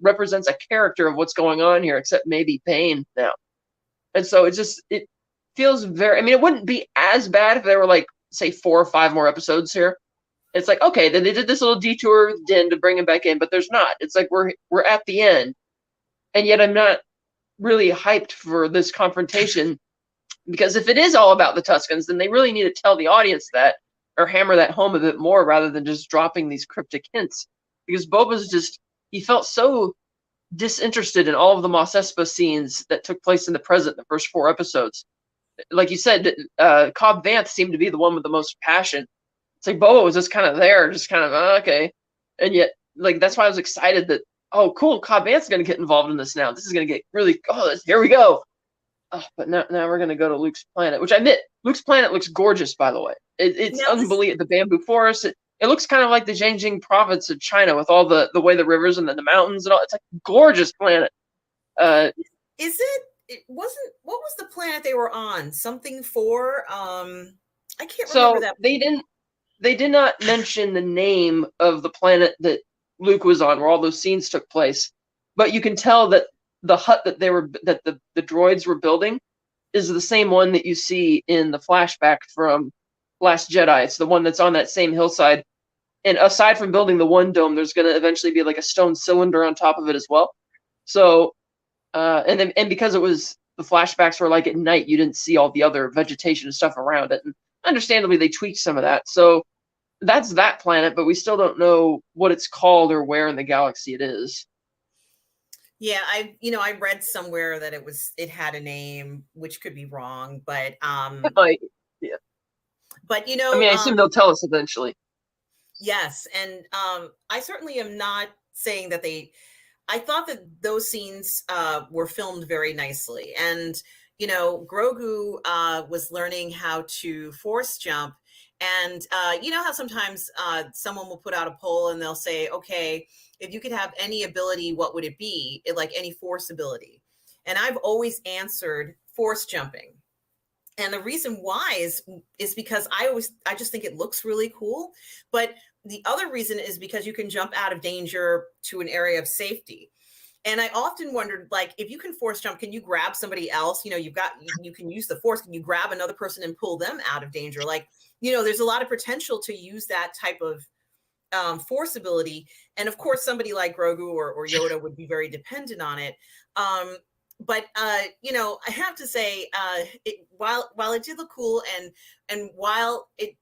represents a character of what's going on here, except maybe Bane now. And so it feels very. I mean, it wouldn't be as bad if there were like say 4 or 5 more episodes here. It's like okay, then they did this little detour with Din to bring him back in, but there's not. It's like we're at the end, and yet I'm not really hyped for this confrontation because if it is all about the Tuscans, then they really need to tell the audience that or hammer that home a bit more rather than just dropping these cryptic hints. Because Boba's just he felt so disinterested in all of the Mos Espa scenes that took place in the present, the first 4 episodes. Like you said, Cobb Vanth seemed to be the one with the most passion. It's like Boba was just kind of there, just kind of okay, and yet like that's why I was excited that oh cool, Cobb Vanth's going to get involved in this now. This is going to get really here we go. Oh, but now we're going to go to Luke's planet, which I admit Luke's planet looks gorgeous. By the way, it's Now this unbelievable. The bamboo forest. It looks kind of like the Zhejiang province of China with all the way the rivers and the mountains and all. It's like a gorgeous planet. is it it wasn't what was the planet they were on? Something for I can't remember So that. they did not mention the name of the planet that Luke was on, where all those scenes took place, but you can tell that the hut that the droids were building is the same one that you see in the flashback from Last Jedi. It's the one that's on that same hillside. And aside from building the one dome, there's going to eventually be like a stone cylinder on top of it as well. So, and because it was the flashbacks were like at night, you didn't see all the other vegetation and stuff around it. And understandably, they tweaked some of that. So that's that planet, but we still don't know what it's called or where in the galaxy it is. Yeah, I read somewhere that it had a name, which could be wrong, Like, yeah. but I mean, I assume they'll tell us eventually. yes, and I certainly am not saying that I thought that those scenes were filmed very nicely. And, Grogu was learning how to force jump. And you know how sometimes someone will put out a poll and they'll say, okay, if you could have any ability, what would it be? Like any force ability. And I've always answered force jumping. And the reason why is because I just think it looks really cool. But the other reason is because you can jump out of danger to an area of safety. And I often wondered, like, if you can force jump, can you grab somebody else? You can use the force. Can you grab another person and pull them out of danger? Like, there's a lot of potential to use that type of force ability. And of course, somebody like Grogu or Yoda would be very dependent on it. But I have to say, while it did look cool, and while it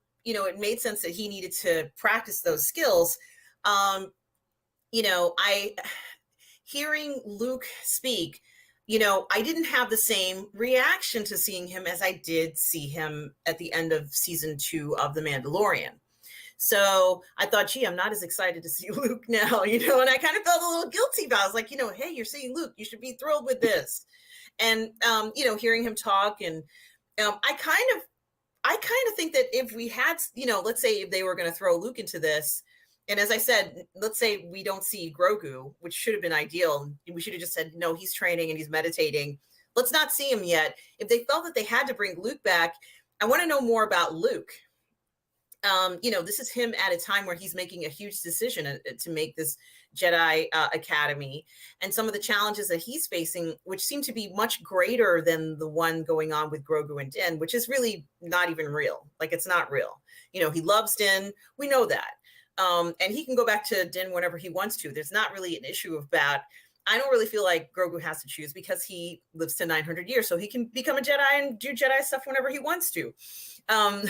made sense that he needed to practice those skills, I hearing Luke speak, I didn't have the same reaction to seeing him as I did see him at the end of season 2 of The Mandalorian. So I thought, gee, I'm not as excited to see Luke now, and I kind of felt a little guilty about it. I was like, hey, you're seeing Luke. You should be thrilled with this. And, hearing him talk, and I kind of think that if we had, let's say if they were going to throw Luke into this, and as I said, let's say we don't see Grogu, which should have been ideal. We should have just said, no, he's training and he's meditating. Let's not see him yet. If they felt that they had to bring Luke back, I want to know more about Luke. This is him at a time where he's making a huge decision to make this Jedi Academy, and some of the challenges that he's facing, which seem to be much greater than the one going on with Grogu and Din, which is really not even real. Like, it's not real. He loves Din. We know that. And he can go back to Din whenever he wants to. There's not really an issue of that. I don't really feel like Grogu has to choose because he lives to 900 years, so he can become a Jedi and do Jedi stuff whenever he wants to. Um,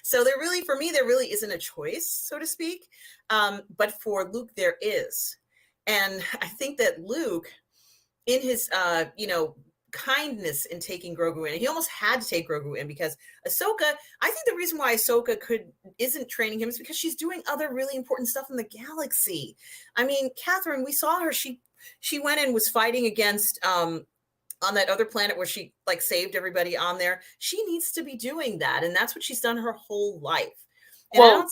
so there really, for me, there really isn't a choice, so to speak. But for Luke, there is. And I think that Luke, in his, kindness in taking Grogu in, he almost had to take Grogu in because Ahsoka, I think the reason why Ahsoka isn't training him is because she's doing other really important stuff in the galaxy. I mean, Catherine, we saw her, she went and was fighting against, on that other planet where she like saved everybody on there. She needs to be doing that, and that's what she's done her whole life. And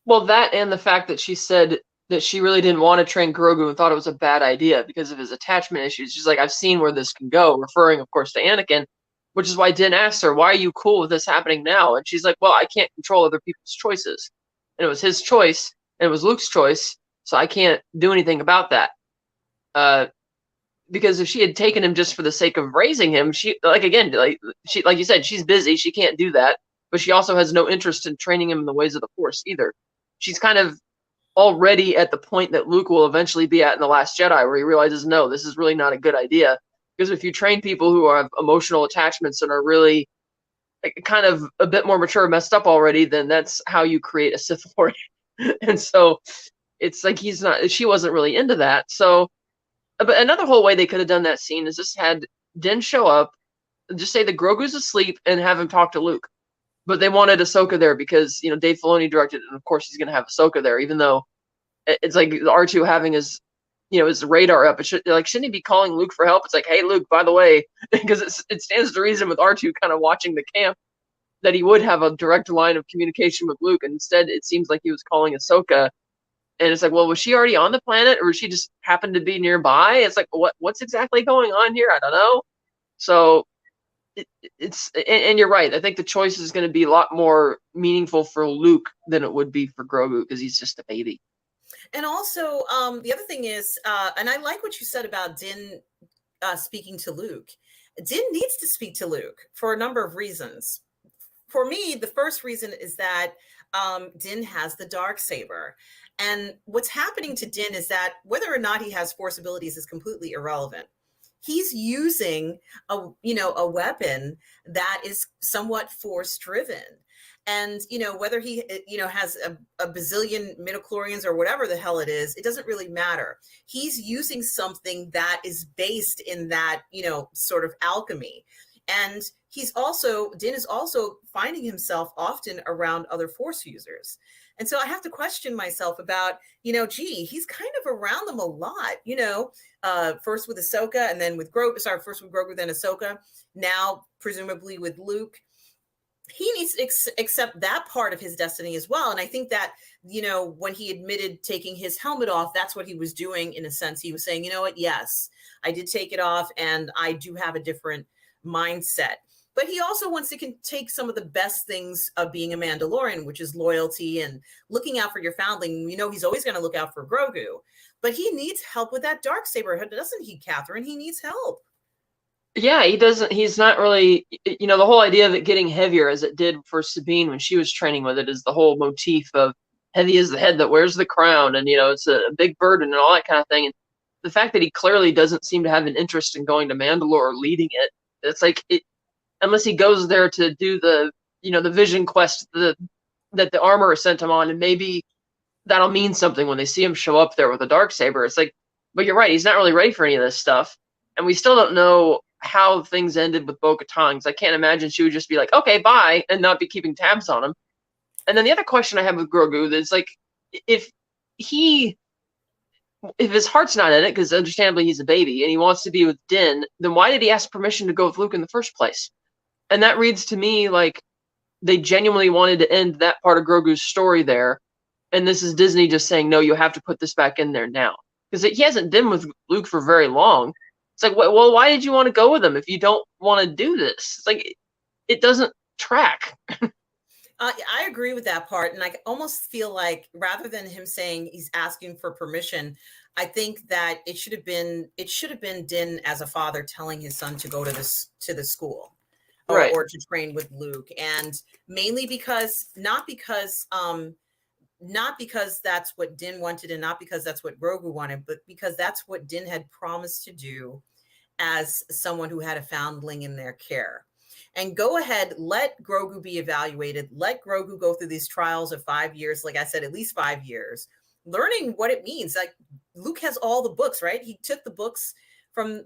well, that and the fact that she said that she really didn't want to train Grogu and thought it was a bad idea because of his attachment issues. She's like, I've seen where this can go, referring, of course, to Anakin, which is why Din asked her, why are you cool with this happening now? And she's like, well, I can't control other people's choices. And it was his choice, and it was Luke's choice, so I can't do anything about that. Because if she had taken him just for the sake of raising him, like you said, she's busy, she can't do that, but she also has no interest in training him in the ways of the Force either. She's kind of already at the point that Luke will eventually be at in The Last Jedi, where he realizes, no, this is really not a good idea. Because if you train people who have emotional attachments and are really kind of a bit more mature, messed up already, then that's how you create a Sith Lord. And so it's like she wasn't really into that. So, but another whole way they could have done that scene is just had Din show up, just say that Grogu's asleep and have him talk to Luke. But they wanted Ahsoka there because, Dave Filoni directed it, and of course he's going to have Ahsoka there, even though it's like R2 having his radar up. Shouldn't he be calling Luke for help? It's like, hey, Luke, by the way, because it stands to reason with R2 kind of watching the camp that he would have a direct line of communication with Luke. And instead, it seems like he was calling Ahsoka. And it's like, well, was she already on the planet, or she just happened to be nearby? It's like, what's exactly going on here? I don't know. So and you're right. I think the choice is going to be a lot more meaningful for Luke than it would be for Grogu because he's just a baby. And also, the other thing is, and I like what you said about Din speaking to Luke. Din needs to speak to Luke for a number of reasons. For me, the first reason is that Din has the Darksaber. And what's happening to Din is that whether or not he has Force abilities is completely irrelevant. He's using a weapon that is somewhat Force driven. And, whether he, has a bazillion midichlorians or whatever the hell it is, it doesn't really matter. He's using something that is based in that, sort of alchemy. And Din is also finding himself often around other Force users. And so I have to question myself about, he's kind of around them a lot, first with Ahsoka and then with Grogu, first with Grogu, then Ahsoka, now presumably with Luke. He needs to accept that part of his destiny as well. And I think that, when he admitted taking his helmet off, that's what he was doing in a sense. He was saying, you know what, yes, I did take it off and I do have a different mindset. But he also wants to take some of the best things of being a Mandalorian, which is loyalty and looking out for your foundling. He's always going to look out for Grogu, but he needs help with that Darksaber, doesn't he, Catherine? He needs help. Yeah, he doesn't. He's not really, the whole idea of it getting heavier as it did for Sabine when she was training with it is the whole motif of heavy is the head that wears the crown, and it's a big burden and all that kind of thing. And the fact that he clearly doesn't seem to have an interest in going to Mandalore or leading it, it's like unless he goes there to do the the vision quest that the armorer sent him on, and maybe that'll mean something when they see him show up there with a Darksaber. It's like, but you're right, he's not really ready for any of this stuff, and we still don't know how things ended with Bo-Katan, because I can't imagine she would just be like, okay, bye, and not be keeping tabs on him. And then the other question I have with Grogu is like, if his heart's not in it, because understandably he's a baby and he wants to be with Din, then why did he ask permission to go with Luke in the first place? And that reads to me like they genuinely wanted to end that part of Grogu's story there, and this is Disney just saying, no, you have to put this back in there now, because he hasn't been with Luke for very long. It's like, well, why did you want to go with him if you don't want to do this? It's like, it doesn't track. I agree with that part. And I almost feel like rather than him saying he's asking for permission, I think that it should have been Din as a father telling his son to go to the school Right. or to train with Luke. And mainly not because not because that's what Din wanted and not because that's what Grogu wanted, but because that's what Din had promised to do as someone who had a foundling in their care. And go ahead, let Grogu be evaluated. Let Grogu go through these trials of 5 years, like I said, at least 5 years, learning what it means. Like Luke has all the books, right? He took the books from,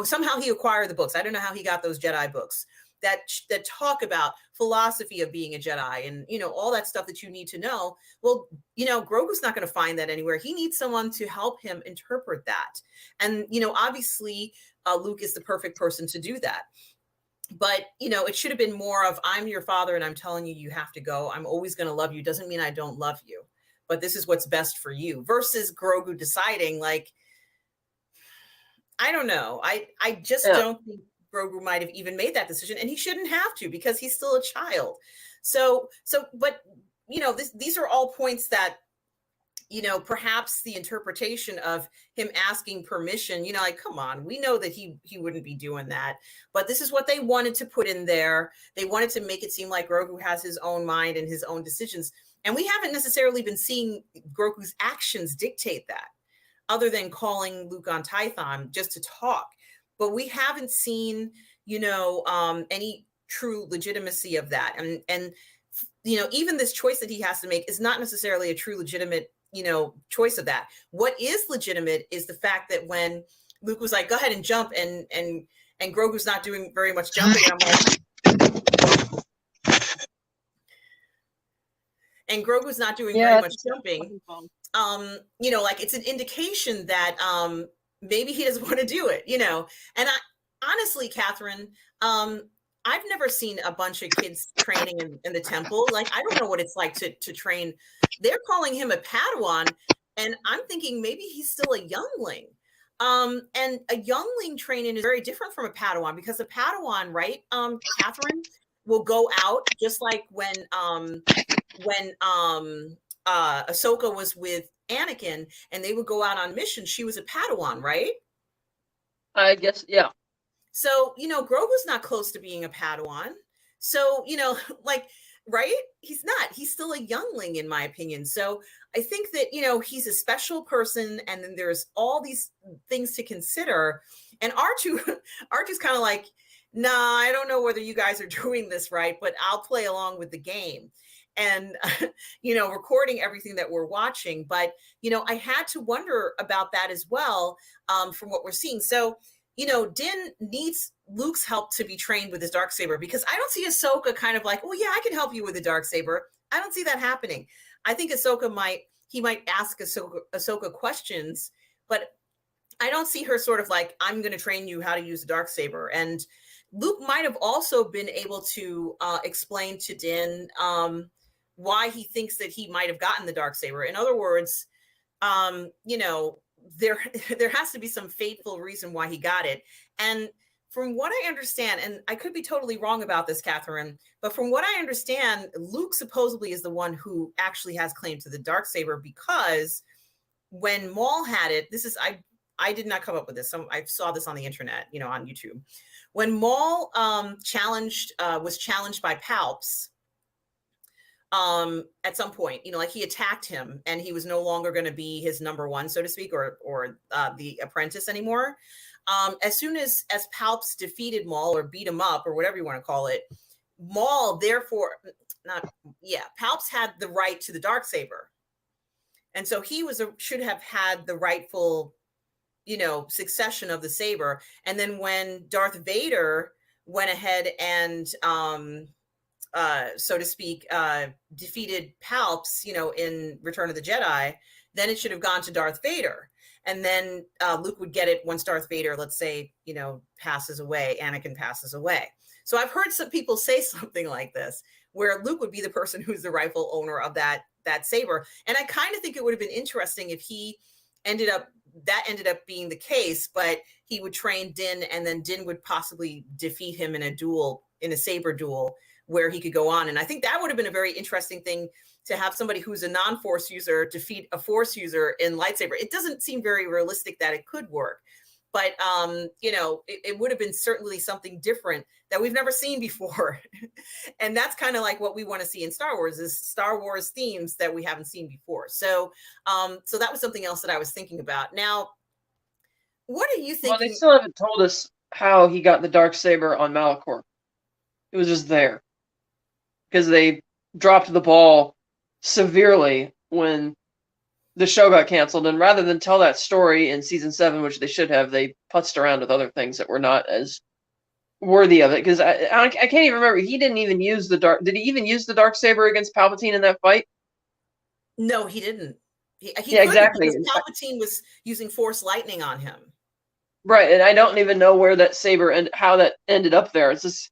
somehow he acquired the books. I don't know how he got those Jedi books that talk about philosophy of being a Jedi and, all that stuff that you need to know. Well, Grogu's not going to find that anywhere. He needs someone to help him interpret that. And, obviously, Luke is the perfect person to do that. But, it should have been more of, I'm your father and I'm telling you, you have to go. I'm always going to love you. Doesn't mean I don't love you, but this is what's best for you, versus Grogu deciding, like, I don't know. I just don't think Grogu might have even made that decision, and he shouldn't have to, because he's still a child. But these are all points that, perhaps the interpretation of him asking permission, like, come on, we know that he wouldn't be doing that, but this is what they wanted to put in there. They wanted to make it seem like Grogu has his own mind and his own decisions, and we haven't necessarily been seeing Grogu's actions dictate that, other than calling Luke on Tython just to talk. But we haven't seen, any true legitimacy of that. And even this choice that he has to make is not necessarily a true legitimate, choice of that. What is legitimate is the fact that when Luke was like, go ahead and jump, and Grogu's not doing very much jumping, and I'm like, and Grogu's not doing very much jumping. Like, it's an indication that maybe he doesn't want to do it, And honestly, Catherine, I've never seen a bunch of kids training in the temple. Like, I don't know what it's like to train. They're calling him a Padawan, and I'm thinking maybe he's still a youngling. And a youngling training is very different from a Padawan, because a Padawan, right, Catherine, will go out just like when Ahsoka was with Anakin and they would go out on missions. She was a Padawan, right? I guess, yeah. So, Grogu's not close to being a Padawan. So, like, right? He's not. He's still a youngling, in my opinion. So I think that, he's a special person, and then there's all these things to consider. And R2's kind of like, nah, I don't know whether you guys are doing this right, but I'll play along with the game. And, recording everything that we're watching. But, I had to wonder about that as well, from what we're seeing. So, Din needs Luke's help to be trained with his Darksaber, because I don't see Ahsoka kind of like, oh yeah, I can help you with the Darksaber. I don't see that happening. I think Ahsoka might ask Ahsoka questions, but I don't see her sort of like, I'm going to train you how to use the Darksaber. And Luke might have also been able to explain to Din why he thinks that he might have gotten the Darksaber. In other words, there has to be some fateful reason why he got it. And from what I understand, and I could be totally wrong about this, Catherine, but from what I understand, Luke supposedly is the one who actually has claim to the Darksaber, because when Maul had it, I did not come up with this. I saw this on the internet, on YouTube. When Maul was challenged by Palps, at some point, like, he attacked him and he was no longer going to be his number one, so to speak, or the apprentice anymore. As soon as Palps defeated Maul, or beat him up, or whatever you want to call it, Maul, Palps had the right to the Darksaber. And so he should have had the rightful, succession of the saber. And then when Darth Vader went ahead and, so to speak, defeated Palps, in Return of the Jedi, then it should have gone to Darth Vader. And then Luke would get it once Darth Vader, let's say, passes away, Anakin passes away. So I've heard some people say something like this, where Luke would be the person who's the rightful owner of that saber. And I kind of think it would have been interesting if ended up being the case, but he would train Din, and then Din would possibly defeat him in a saber duel, where he could go on. And I think that would have been a very interesting thing, to have somebody who's a non-Force user defeat a Force user in lightsaber. It doesn't seem very realistic that it could work. but it would have been certainly something different that we've never seen before. And that's kind of like what we want to see in Star Wars, is Star Wars themes that we haven't seen before. So so that was something else that I was thinking about. Now, what are you Well, they thinking? still haven't told us how he got the Darksaber on Malachor. It was just there. Because they dropped the ball severely when the show got canceled, and rather than tell that story in season 7, which they should have, they putzed around with other things that were not as worthy of it. Because I can't even remember. He didn't even use the dark. Did he even use the Darksaber against Palpatine in that fight? No, he didn't. He Yeah, couldn't, exactly. because Palpatine was using Force lightning on him. Right, and I don't even know where that saber and how that ended up there. It's just,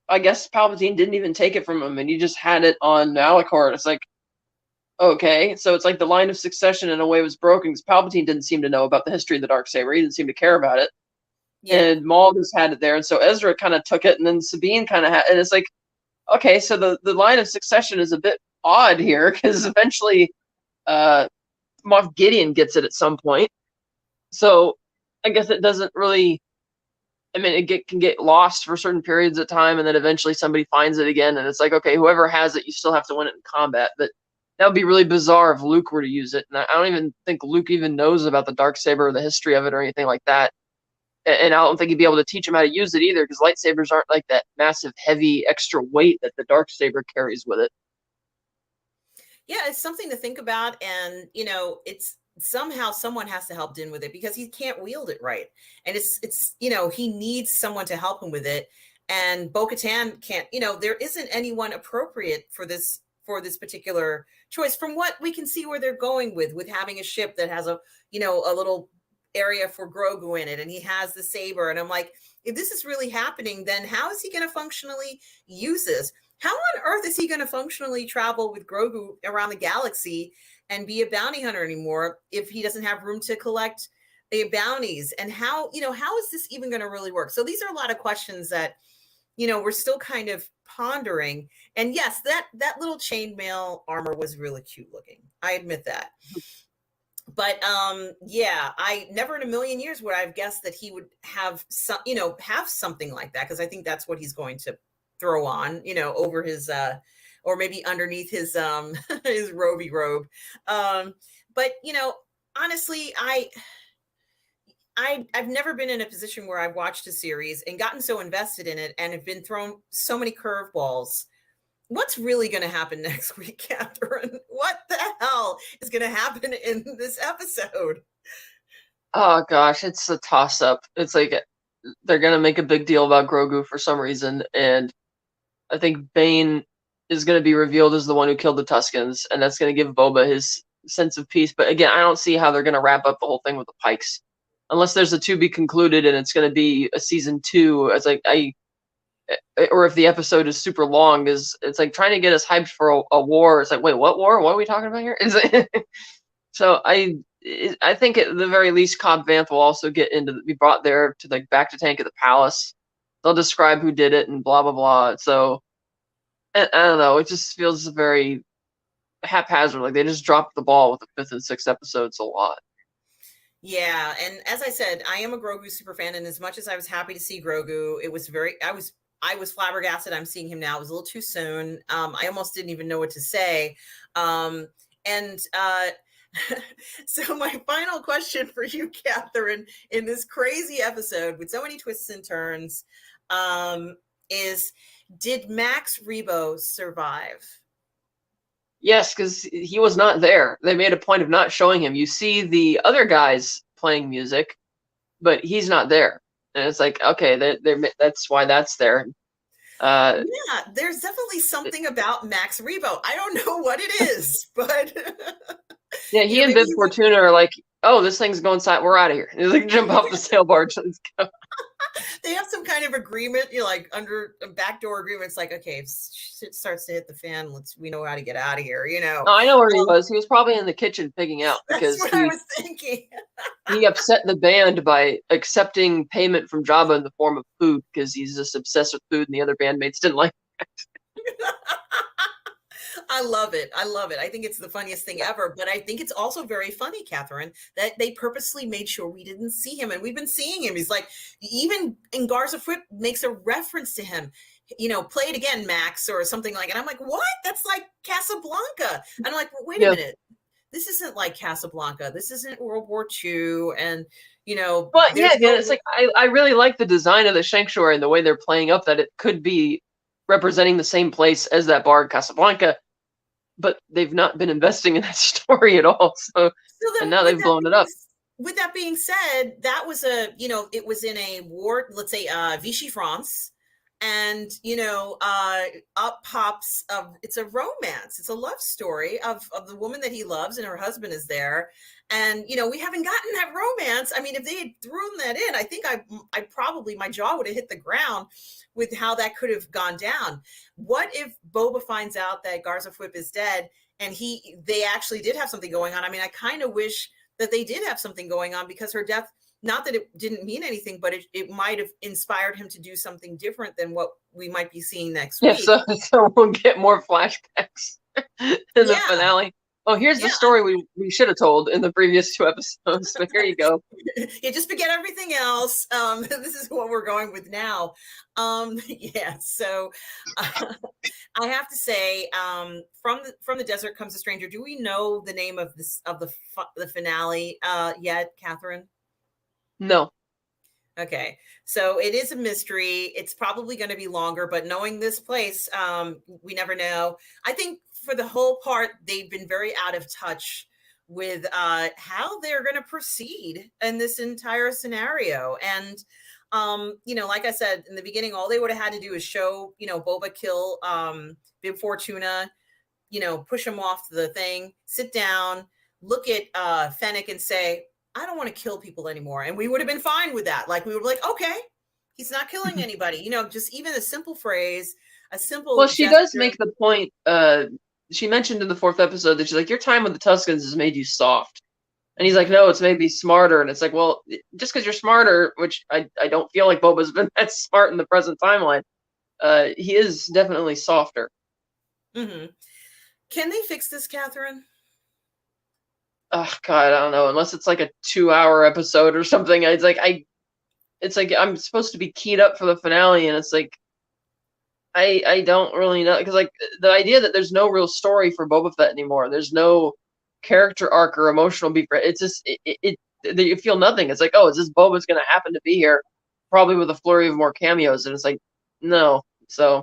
I guess Palpatine didn't even take it from him, and he just had it on Malachor. It's like, okay, so it's like the line of succession in a way was broken because Palpatine didn't seem to know about the history of the Darksaber. He didn't seem to care about it, Yeah. and Maul just had it there, and so Ezra kind of took it, and then Sabine kind of had, and it's like, okay, so the line of succession is a bit odd here because eventually, Moff Gideon gets it at some point. So I guess it doesn't really. I mean, can get lost for certain periods of time, and then eventually somebody finds it again, and it's like, okay, whoever has it, you still have to win it in combat. But that would be really bizarre if Luke were to use it, and I don't even think Luke even knows about the Darksaber or the history of it or anything like that. And I don't think he'd be able to teach him how to use it either, because lightsabers aren't like that massive, heavy, extra weight that the Darksaber carries with it. Yeah, it's something to think about, and it's somehow someone has to help Din with it, because he can't wield it right, and it's he needs someone to help him with it, and Bo-Katan can't. There isn't anyone appropriate for this particular choice, from what we can see where they're going with having a ship that has a little area for Grogu in it, and he has the saber, and I'm like, if this is really happening, then how is he going to functionally use this? How on earth is he going to functionally travel with Grogu around the galaxy and be a bounty hunter anymore if he doesn't have room to collect bounties? And how is this even going to really work? So these are a lot of questions that, we're still kind of pondering. And yes, that little chainmail armor was really cute looking. I admit that. But yeah, I never in a million years would I have guessed that he would have have something like that, because I think that's what he's going to throw on, over his or maybe underneath his his roby robe. But honestly, I've never been in a position where I've watched a series and gotten so invested in it and have been thrown so many curveballs. What's really going to happen next week, Catherine? What the hell is going to happen in this episode? Oh gosh, it's a toss up. It's like they're gonna make a big deal about Grogu for some reason, and I think Bane is going to be revealed as the one who killed the Tuscans, and that's going to give Boba his sense of peace. But again, I don't see how they're going to wrap up the whole thing with the Pikes, unless there's a to be concluded and it's going to be a season 2. It's like or if the episode is super long, is it's like trying to get us hyped for a war. It's like, wait, what war? What are we talking about here? So I think at the very least, Cobb Vanth will also be brought there to like back to tank at the palace. They'll describe who did it and blah blah blah. So I don't know. It just feels very haphazard. Like they just dropped the ball with the 5th and 6th episodes a lot. Yeah, and as I said, I am a Grogu super fan, and as much as I was happy to see Grogu, it was I was flabbergasted. I'm seeing him now. It was a little too soon. I almost didn't even know what to say. And so my final question for you, Catherine, in this crazy episode with so many twists and turns, is, did Max Rebo survive? Yes, because he was not there. They made a point of not showing him. You see the other guys playing music, but he's not there. And it's like, okay, that's why that's there. Yeah, there's definitely something about Max Rebo. I don't know what it is, but yeah, he and Bib Fortuna are like, oh, this thing's going side. We're out of here. He's like, jump off the sail barge. Let's go. They have some kind of agreement, like under a backdoor agreement. It's like, okay, if shit starts to hit the fan, we know how to get out of here. No, I know where he was. He was probably in the kitchen pigging out because that's what I was thinking. He upset the band by accepting payment from Jabba in the form of food because he's just obsessed with food, and the other bandmates didn't like it. I love it. I love it. I think it's the funniest thing ever. But I think it's also very funny, Catherine, that they purposely made sure we didn't see him. And we've been seeing him. He's like, even in Garza Fwip makes a reference to him. You know, play it again, Max, or something like. And I'm like, what? That's like Casablanca. And I'm like, well, wait a Yeah. minute. This isn't like Casablanca. This isn't World War II. And you know, But yeah, there's again, no. it's like I really like the design of the sanctuary and the way they're playing up that it could be representing the same place as that bar in Casablanca, but they've not been investing in that story at all. So, So and then, now they've blown it up. with that being said, that was a, you know, it was in a war, let's say Vichy France, and you know, up pops it's a romance, it's a love story of the woman that he loves, and her husband is there, and you know, we haven't gotten that romance. I mean, if they had thrown that in, I think I probably my jaw would have hit the ground with how that could have gone down. What if Boba finds out that Garza Fwip is dead? And they actually did have something going on. I mean, I kind of wish that they did have something going on, because her death, not that it didn't mean anything, but it might have inspired him to do something different than what we might be seeing next Yeah, week. so we'll get more flashbacks in the Yeah, finale. Oh, here's the yeah. story we should have told in the previous 2 episodes. So here you go. You just forget everything else. This is what we're going with now. Yeah, so I have to say, from the desert comes a stranger. Do we know the name of the finale yet, Catherine? No. Okay, so it is a mystery. It's probably going to be longer, but knowing this place, we never know. I think for the whole part, they've been very out of touch with how they're going to proceed in this entire scenario. And you know, like I said in the beginning, all they would have had to do is show, you know, Boba kill Bib Fortuna, you know, push him off the thing, sit down, look at Fennec and say, I don't want to kill people anymore. And we would have been fine with that. Like, we were like, okay, he's not killing anybody. You know, just even a simple phrase, a Well, simple she does gesture. make the point. She mentioned in the 4th episode that she's like, "Your time with the Tuscans has made you soft," and he's like, Mhm. "No, it's made me smarter." And it's like, well, just because you're smarter, which I don't feel like Boba's been that smart in the present timeline. He is definitely softer. Mhm. Can they fix this, Catherine? Oh God, I don't know. Unless it's like a 2-hour episode or something. It's like I'm supposed to be keyed up for the finale, and it's like I don't really know, because like the idea that there's no real story for Boba Fett anymore. There's no character arc or emotional beat. It's just you feel nothing. It's like, oh, is this Boba's gonna happen to be here? Probably with a flurry of more cameos, and it's like, no. So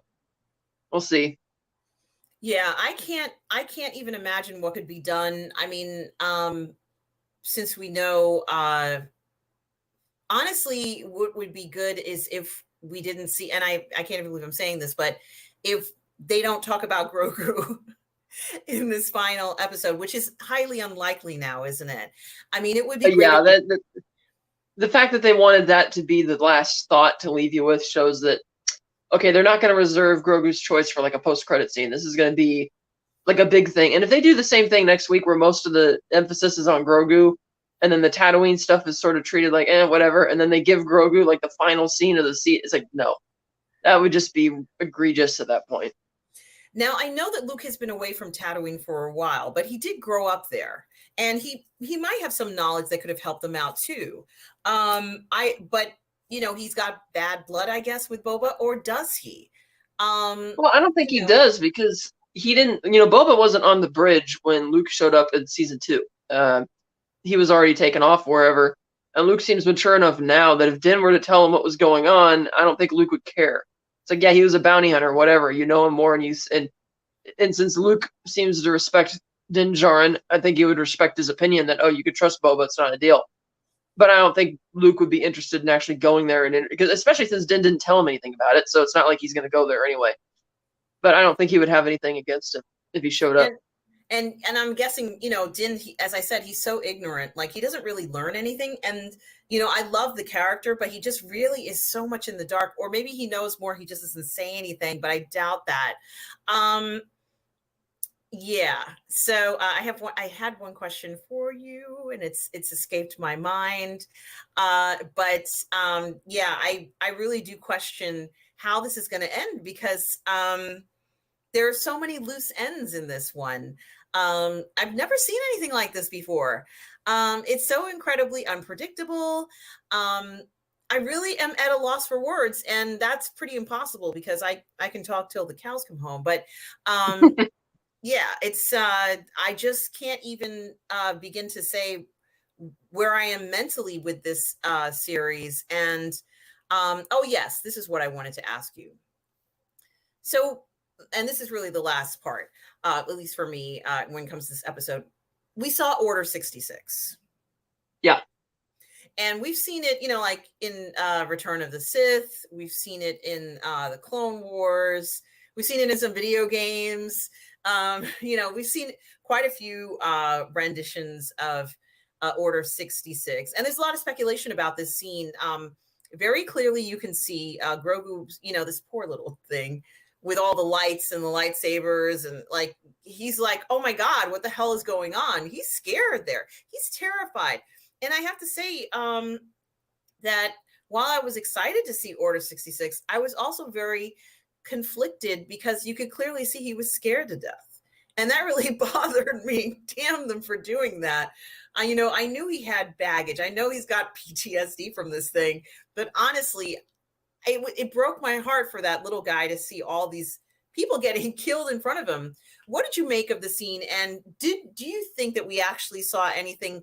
we'll see. Yeah, I can't even imagine what could be done. I mean, since we know, honestly, what would be good is if we didn't see, and I can't even believe I'm saying this, but if they don't talk about Grogu in this final episode, which is highly unlikely now, isn't it? I mean, it would be great Yeah, if we. the fact that they wanted that to be the last thought to leave you with shows that, okay, they're not going to reserve Grogu's choice for like a post credit scene. This is going to be like a big thing. And if they do the same thing next week, where most of the emphasis is on Grogu, and then the Tatooine stuff is sort of treated like whatever, and then they give Grogu like the final scene of the scene, it's like, no, that would just be egregious at that point. Now, I know that Luke has been away from Tatooine for a while, but he did grow up there, and he might have some knowledge that could have helped him out too. But you know, he's got bad blood, I guess, with Boba, or does he? Well, I don't think You he know, does, because he didn't. Boba wasn't on the bridge when Luke showed up in season 2. He was already taken off wherever. And Luke seems mature enough now that if Din were to tell him what was going on, I don't think Luke would care. It's like, yeah, he was a bounty hunter, whatever. You know him more, and since Luke seems to respect Din Djarin, I think he would respect his opinion that, oh, you could trust Boba, it's not a deal. But I don't think Luke would be interested in actually going there, and because especially since Din didn't tell him anything about it, so it's not like he's going to go there anyway. But I don't think he would have anything against him if he showed up. and and I'm guessing, you know, Din, as I said, he's so ignorant, like he doesn't really learn anything. And you know, I love the character, but he just really is so much in the dark. Or maybe he knows more, he just doesn't say anything, but I doubt that. um yeah, so I had one question for you, and it's escaped my mind. But yeah, I really do question how this is going to end, because there are so many loose ends in this one. I've never seen anything like this before. It's so incredibly unpredictable. I really am at a loss for words, and that's pretty impossible because I can talk till the cows come home. But yeah, it's I just can't even begin to say where I am mentally with this series. And oh yes, this is what I wanted to ask you. So, and this is really the last part, at least for me, when it comes to this episode. We saw Order 66. Yeah. And we've seen it, like in Return of the Sith. We've seen it in the Clone Wars. We've seen it in some video games. We've seen quite a few renditions of Order 66. And there's a lot of speculation about this scene. Very clearly, you can see Grogu, this poor little thing with all the lights and the lightsabers. And like, he's like, oh my God, what the hell is going on? He's scared there. He's terrified. And I have to say that while I was excited to see Order 66, I was also very conflicted because you could clearly see he was scared to death. And that really bothered me. Damn them for doing that. I knew he had baggage. I know he's got PTSD from this thing. But honestly, it broke my heart for that little guy to see all these people getting killed in front of him. What did you make of the scene? And do you think that we actually saw anything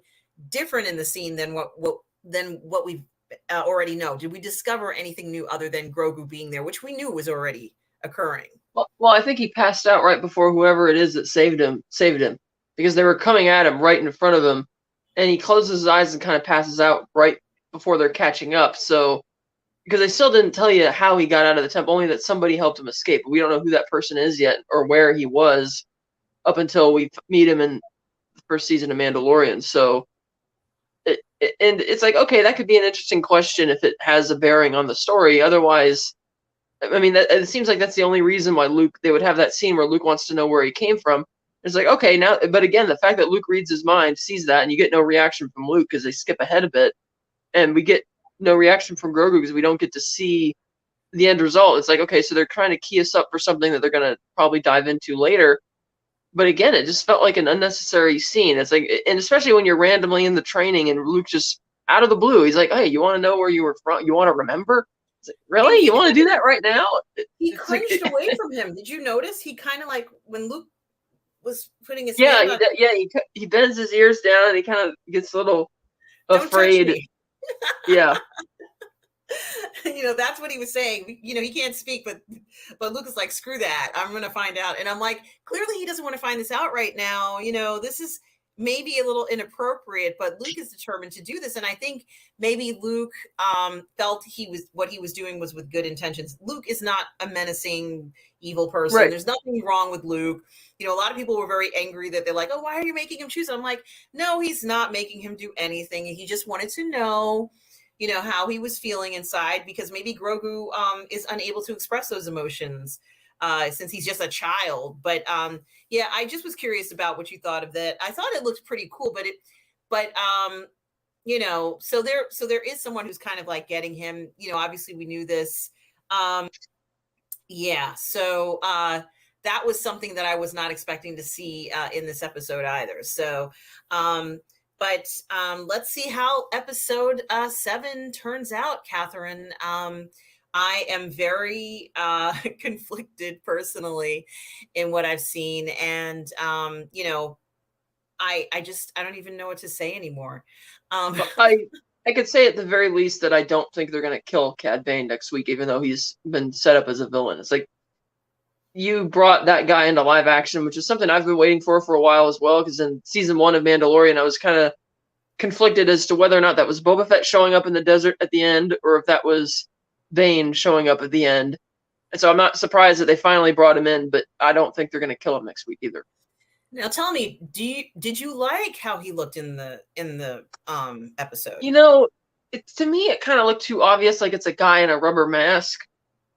different in the scene than what we already know? Did we discover anything new other than Grogu being there, which we knew was already occurring? Well, I think he passed out right before whoever it is that saved him because they were coming at him right in front of him, and he closes his eyes and kind of passes out right before they're catching up. So, because they still didn't tell you how he got out of the temple, only that somebody helped him escape. We don't know who that person is yet or where he was up until we meet him in the first season of Mandalorian. So, and it's like, okay, that could be an interesting question if it has a bearing on the story. Otherwise, I mean, it seems like that's the only reason why they would have that scene where Luke wants to know where he came from. It's like, okay, now, but again, the fact that Luke reads his mind, sees that, and you get no reaction from Luke because they skip ahead a bit, and we get no reaction from Grogu because we don't get to see the end result. It's like, okay, so they're trying to key us up for something that they're going to probably dive into later. But again, it just felt like an unnecessary scene. It's like, and especially when you're randomly in the training and Luke just out of the blue, he's like, hey, you want to know where you were from? You want to remember? It's like, really? You want to do that right now? He cringed away from him. Did you notice? He kind of like when Luke was putting his yeah, hand on he bends his ears down and he kind of gets a little afraid. Yeah. That's what he was saying. He can't speak, but Luke is like, screw that. I'm going to find out. And I'm like, clearly he doesn't want to find this out right now. This is maybe a little inappropriate, but Luke is determined to do this. And I think maybe Luke felt what he was doing was with good intentions. Luke is not a menacing, evil person. Right. There's nothing wrong with Luke. A lot of people were very angry that they're like, oh, why are you making him choose? And I'm like, no, he's not making him do anything. He just wanted to know how he was feeling inside, because maybe Grogu is unable to express those emotions since he's just a child. But yeah, I just was curious about what you thought of that. I thought it looked pretty cool, so there is someone who's kind of like getting him. Obviously we knew this. Yeah, so that was something that I was not expecting to see in this episode either. So. But let's see how episode 7 turns out, Catherine. I am very conflicted personally in what I've seen. And, I don't even know what to say anymore. I could say at the very least that I don't think they're going to kill Cad Bane next week, even though he's been set up as a villain. It's like, you brought that guy into live action, which is something I've been waiting for a while as well, because in season 1 of Mandalorian, I was kind of conflicted as to whether or not that was Boba Fett showing up in the desert at the end, or if that was Bane showing up at the end. And so I'm not surprised that they finally brought him in, but I don't think they're going to kill him next week either. Now tell me, did you like how he looked in the episode? To me, it kind of looked too obvious, like it's a guy in a rubber mask.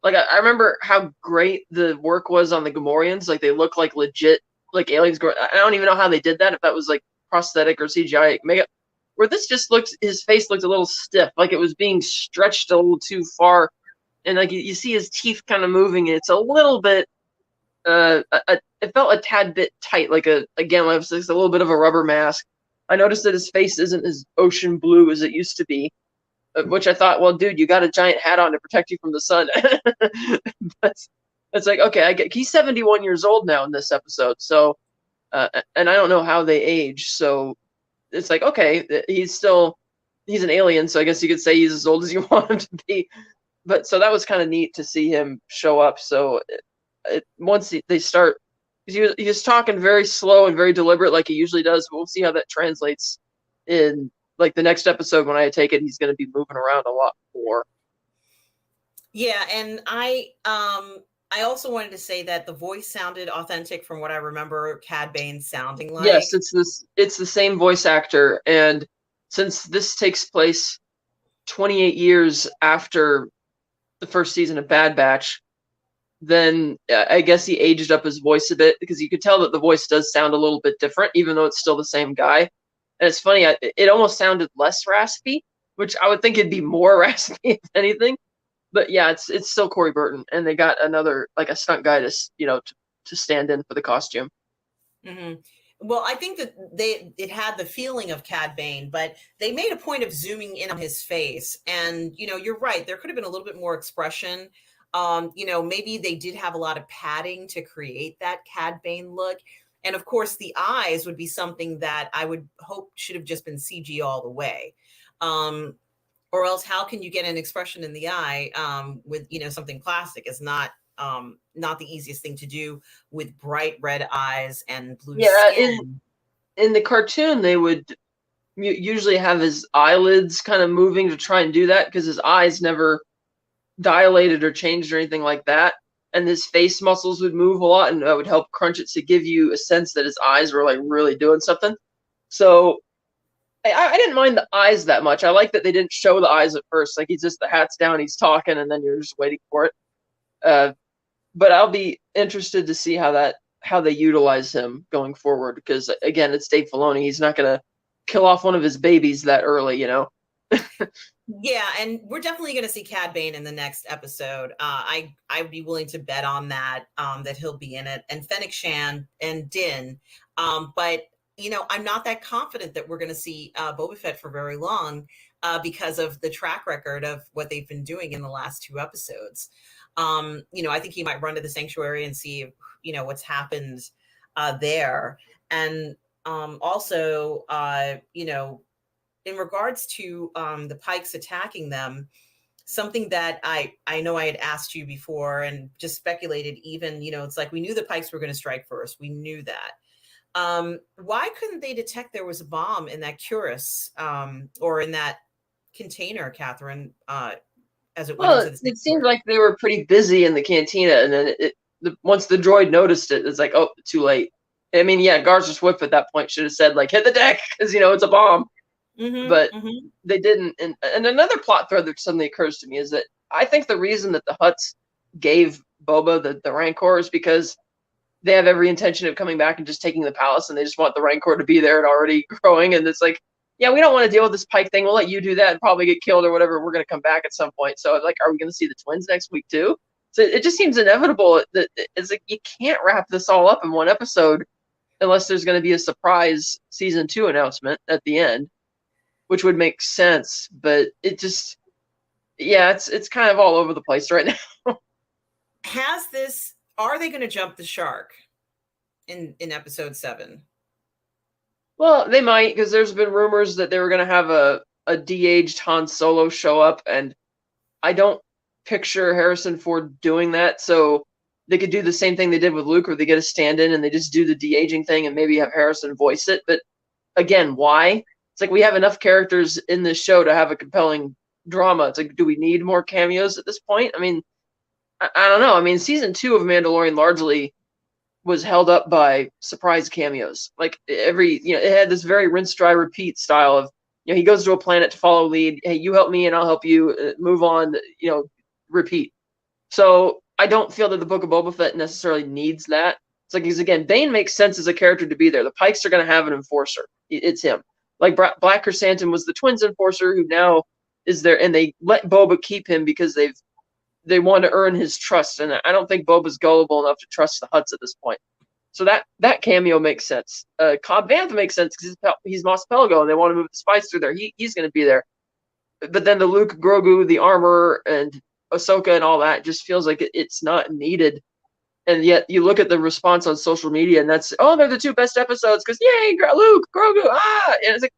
Like, I remember how great the work was on the Gamorreans. Like, they look like legit, like aliens. I don't even know how they did that, if that was like prosthetic or CGI makeup. Where this just his face looked a little stiff, like it was being stretched a little too far. And like you see his teeth kind of moving. It's a little bit it felt a tad bit tight, like again, it was just a little bit of a rubber mask. I noticed that his face isn't as ocean blue as it used to be, which I thought, well, dude, you got a giant hat on to protect you from the sun. But it's like, okay, I get he's 71 years old now in this episode, so and I don't know how they age, so it's like, okay, he's an alien, so I guess you could say he's as old as you want him to be. But so that was kind of neat to see him show up. So once they start, he's talking very slow and very deliberate, like he usually does. But we'll see how that translates in like the next episode. When I take it, he's going to be moving around a lot more. Yeah, and I also wanted to say that the voice sounded authentic from what I remember Cad Bane sounding like. Yes, it's the same voice actor, and since this takes place 28 years after the first season of Bad Batch, then I guess he aged up his voice a bit, because you could tell that the voice does sound a little bit different, even though it's still the same guy. And it's funny, it almost sounded less raspy, which I would think it'd be more raspy if anything. But yeah, it's still Corey Burton, and they got another, like, a stunt guy to stand in for the costume. Mm-hmm. Well, I think that it had the feeling of Cad Bane, but they made a point of zooming in on his face. And, you're right. There could have been a little bit more expression. Maybe they did have a lot of padding to create that Cad Bane look. And of course, the eyes would be something that I would hope should have just been CG all the way. Or else how can you get an expression in the eye with, something plastic? It's not the easiest thing to do with bright red eyes and blue skin. In the cartoon, they would usually have his eyelids kind of moving to try and do that, because his eyes never dilated or changed or anything like that. And his face muscles would move a lot, and that would help crunch it to give you a sense that his eyes were like really doing something. So I didn't mind the eyes that much. I like that they didn't show the eyes at first. Like, he's just, the hat's down, he's talking, and then you're just waiting for it. But I'll be interested to see how they utilize him going forward, because again, it's Dave Filoni. He's not going to kill off one of his babies that early, Yeah, and we're definitely going to see Cad Bane in the next episode. I would be willing to bet on that he'll be in it, and Fennec Shan and Din. But I'm not that confident that we're going to see Boba Fett for very long because of the track record of what they've been doing in the last 2 episodes. I think he might run to the sanctuary and see, what's happened there. And also, in regards to the Pikes attacking them, something that I know I had asked you before and just speculated even, it's like we knew the Pikes were going to strike first. We knew that. Why couldn't they detect there was a bomb in that cuirass or in that container, Catherine, as it went into the it seemed like they were pretty busy in the cantina, and then once the droid noticed it, it's like, oh, too late. I mean, yeah, Garza Swift at that point should have said, like, hit the deck, because, it's a bomb. Mm-hmm, but they didn't. And another plot thread that suddenly occurs to me is that I think the reason that the Hutts gave Boba the Rancor is because they have every intention of coming back and just taking the palace, and they just want the Rancor to be there and already growing. And it's like, yeah, we don't want to deal with this Pike thing. We'll let you do that and probably get killed or whatever. We're going to come back at some point. So, like, are we going to see the twins next week too? So it just seems inevitable that it's like you can't wrap this all up in one episode unless there's going to be a surprise season 2 announcement at the end, which would make sense. But it just, yeah, it's kind of all over the place right now. Are they going to jump the shark in episode 7? Well, they might, because there's been rumors that they were going to have a de-aged Han Solo show up, and I don't picture Harrison Ford doing that. So they could do the same thing they did with Luke, where they get a stand-in and they just do the de-aging thing and maybe have Harrison voice it. But again, why? It's like we have enough characters in this show to have a compelling drama. It's like, do we need more cameos at this point? I mean, I don't know. I mean, season 2 of Mandalorian largely was held up by surprise cameos. Like it had this very rinse, dry, repeat style of, he goes to a planet to follow lead. Hey, you help me and I'll help you, move on, repeat. So I don't feel that the Book of Boba Fett necessarily needs that. It's like, because again, Bane makes sense as a character to be there. The Pikes are going to have an enforcer. It's him. Like Black Chrysanthemum was the twins enforcer, who now is there, and they let Boba keep him because they've they want to earn his trust, and I don't think Boba's gullible enough to trust the Hutts at this point. So that cameo makes sense. Cobb Vanth makes sense because he's Mos Pelgo, and they want to move the spice through there. He's going to be there. But then the Luke, Grogu, the armor, and Ahsoka and all that just feels like it's not needed. And yet you look at the response on social media, and that's, oh, they're the two best episodes because yay, Luke, Grogu, and it's like,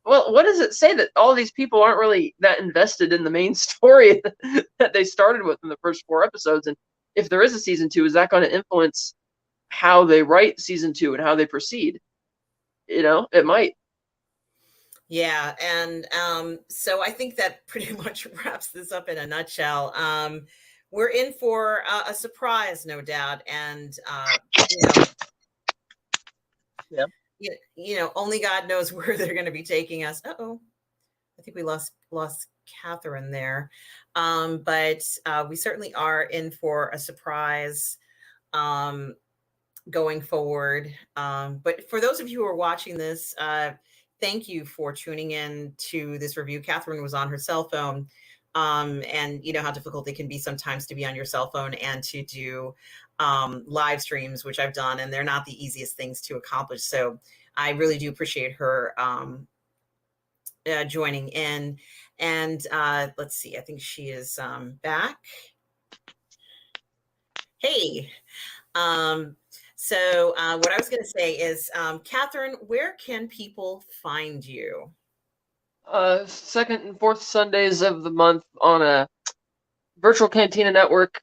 well, what does it say that all these people aren't really that invested in the main story that they started with in the first 4 episodes? And if there is a season 2, is that going to influence how they write season 2 and how they proceed? It might. Yeah, and so I think that pretty much wraps this up in a nutshell. We're in for a surprise, no doubt, and only God knows where they're going to be taking us. Uh-oh, I think we lost Catherine there, but we certainly are in for a surprise going forward. But for those of you who are watching this, thank you for tuning in to this review. Catherine was on her cell phone, and you know how difficult it can be sometimes to be on your cell phone and to do live streams, which I've done, and they're not the easiest things to accomplish. So I really do appreciate her joining in. And let's see, I think she is back. Hey. So what I was going to say is, Catherine, where can people find you? Second and fourth Sundays of the month on a Virtual Cantina Network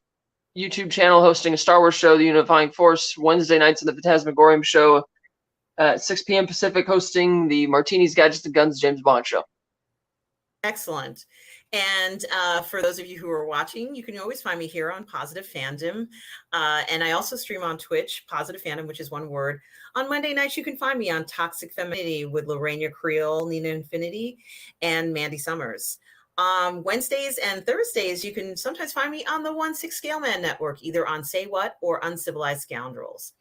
YouTube channel hosting a Star Wars show, The Unifying Force. Wednesday nights in the Phantasmagorium show at 6 p.m. Pacific, hosting the Martinis, Gadgets, and Guns James Bond show. Excellent. And for those of you who are watching, you can always find me here on Positive Fandom. And I also stream on Twitch, Positive Fandom, which is one word. On Monday nights, you can find me on Toxic Femininity with Lorena Creole, Nina Infinity, and Mandy Summers. Wednesdays and Thursdays, you can sometimes find me on the 1/6 Scale Man Network, either on Say What or Uncivilized Scoundrels.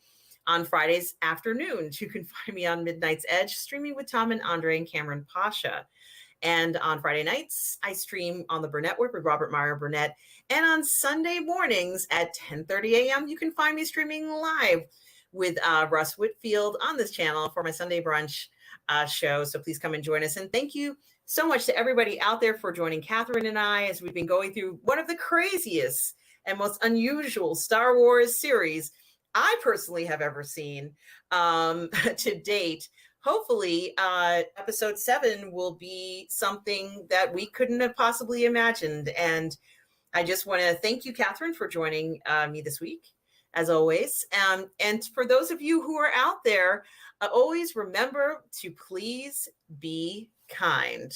On Fridays afternoons, you can find me on Midnight's Edge, streaming with Tom and Andre and Cameron Pasha. And on Friday nights, I stream on the Burnett Network with Robert Meyer Burnett. And on Sunday mornings at 10:30 a.m., you can find me streaming live with Russ Whitfield on this channel for my Sunday brunch show. So please come and join us. And thank you so much to everybody out there for joining Catherine and I as we've been going through one of the craziest and most unusual Star Wars series I personally have ever seen to date. Hopefully, episode 7 will be something that we couldn't have possibly imagined. And I just want to thank you, Catherine, for joining me this week, as always. And for those of you who are out there, always remember to please be kind.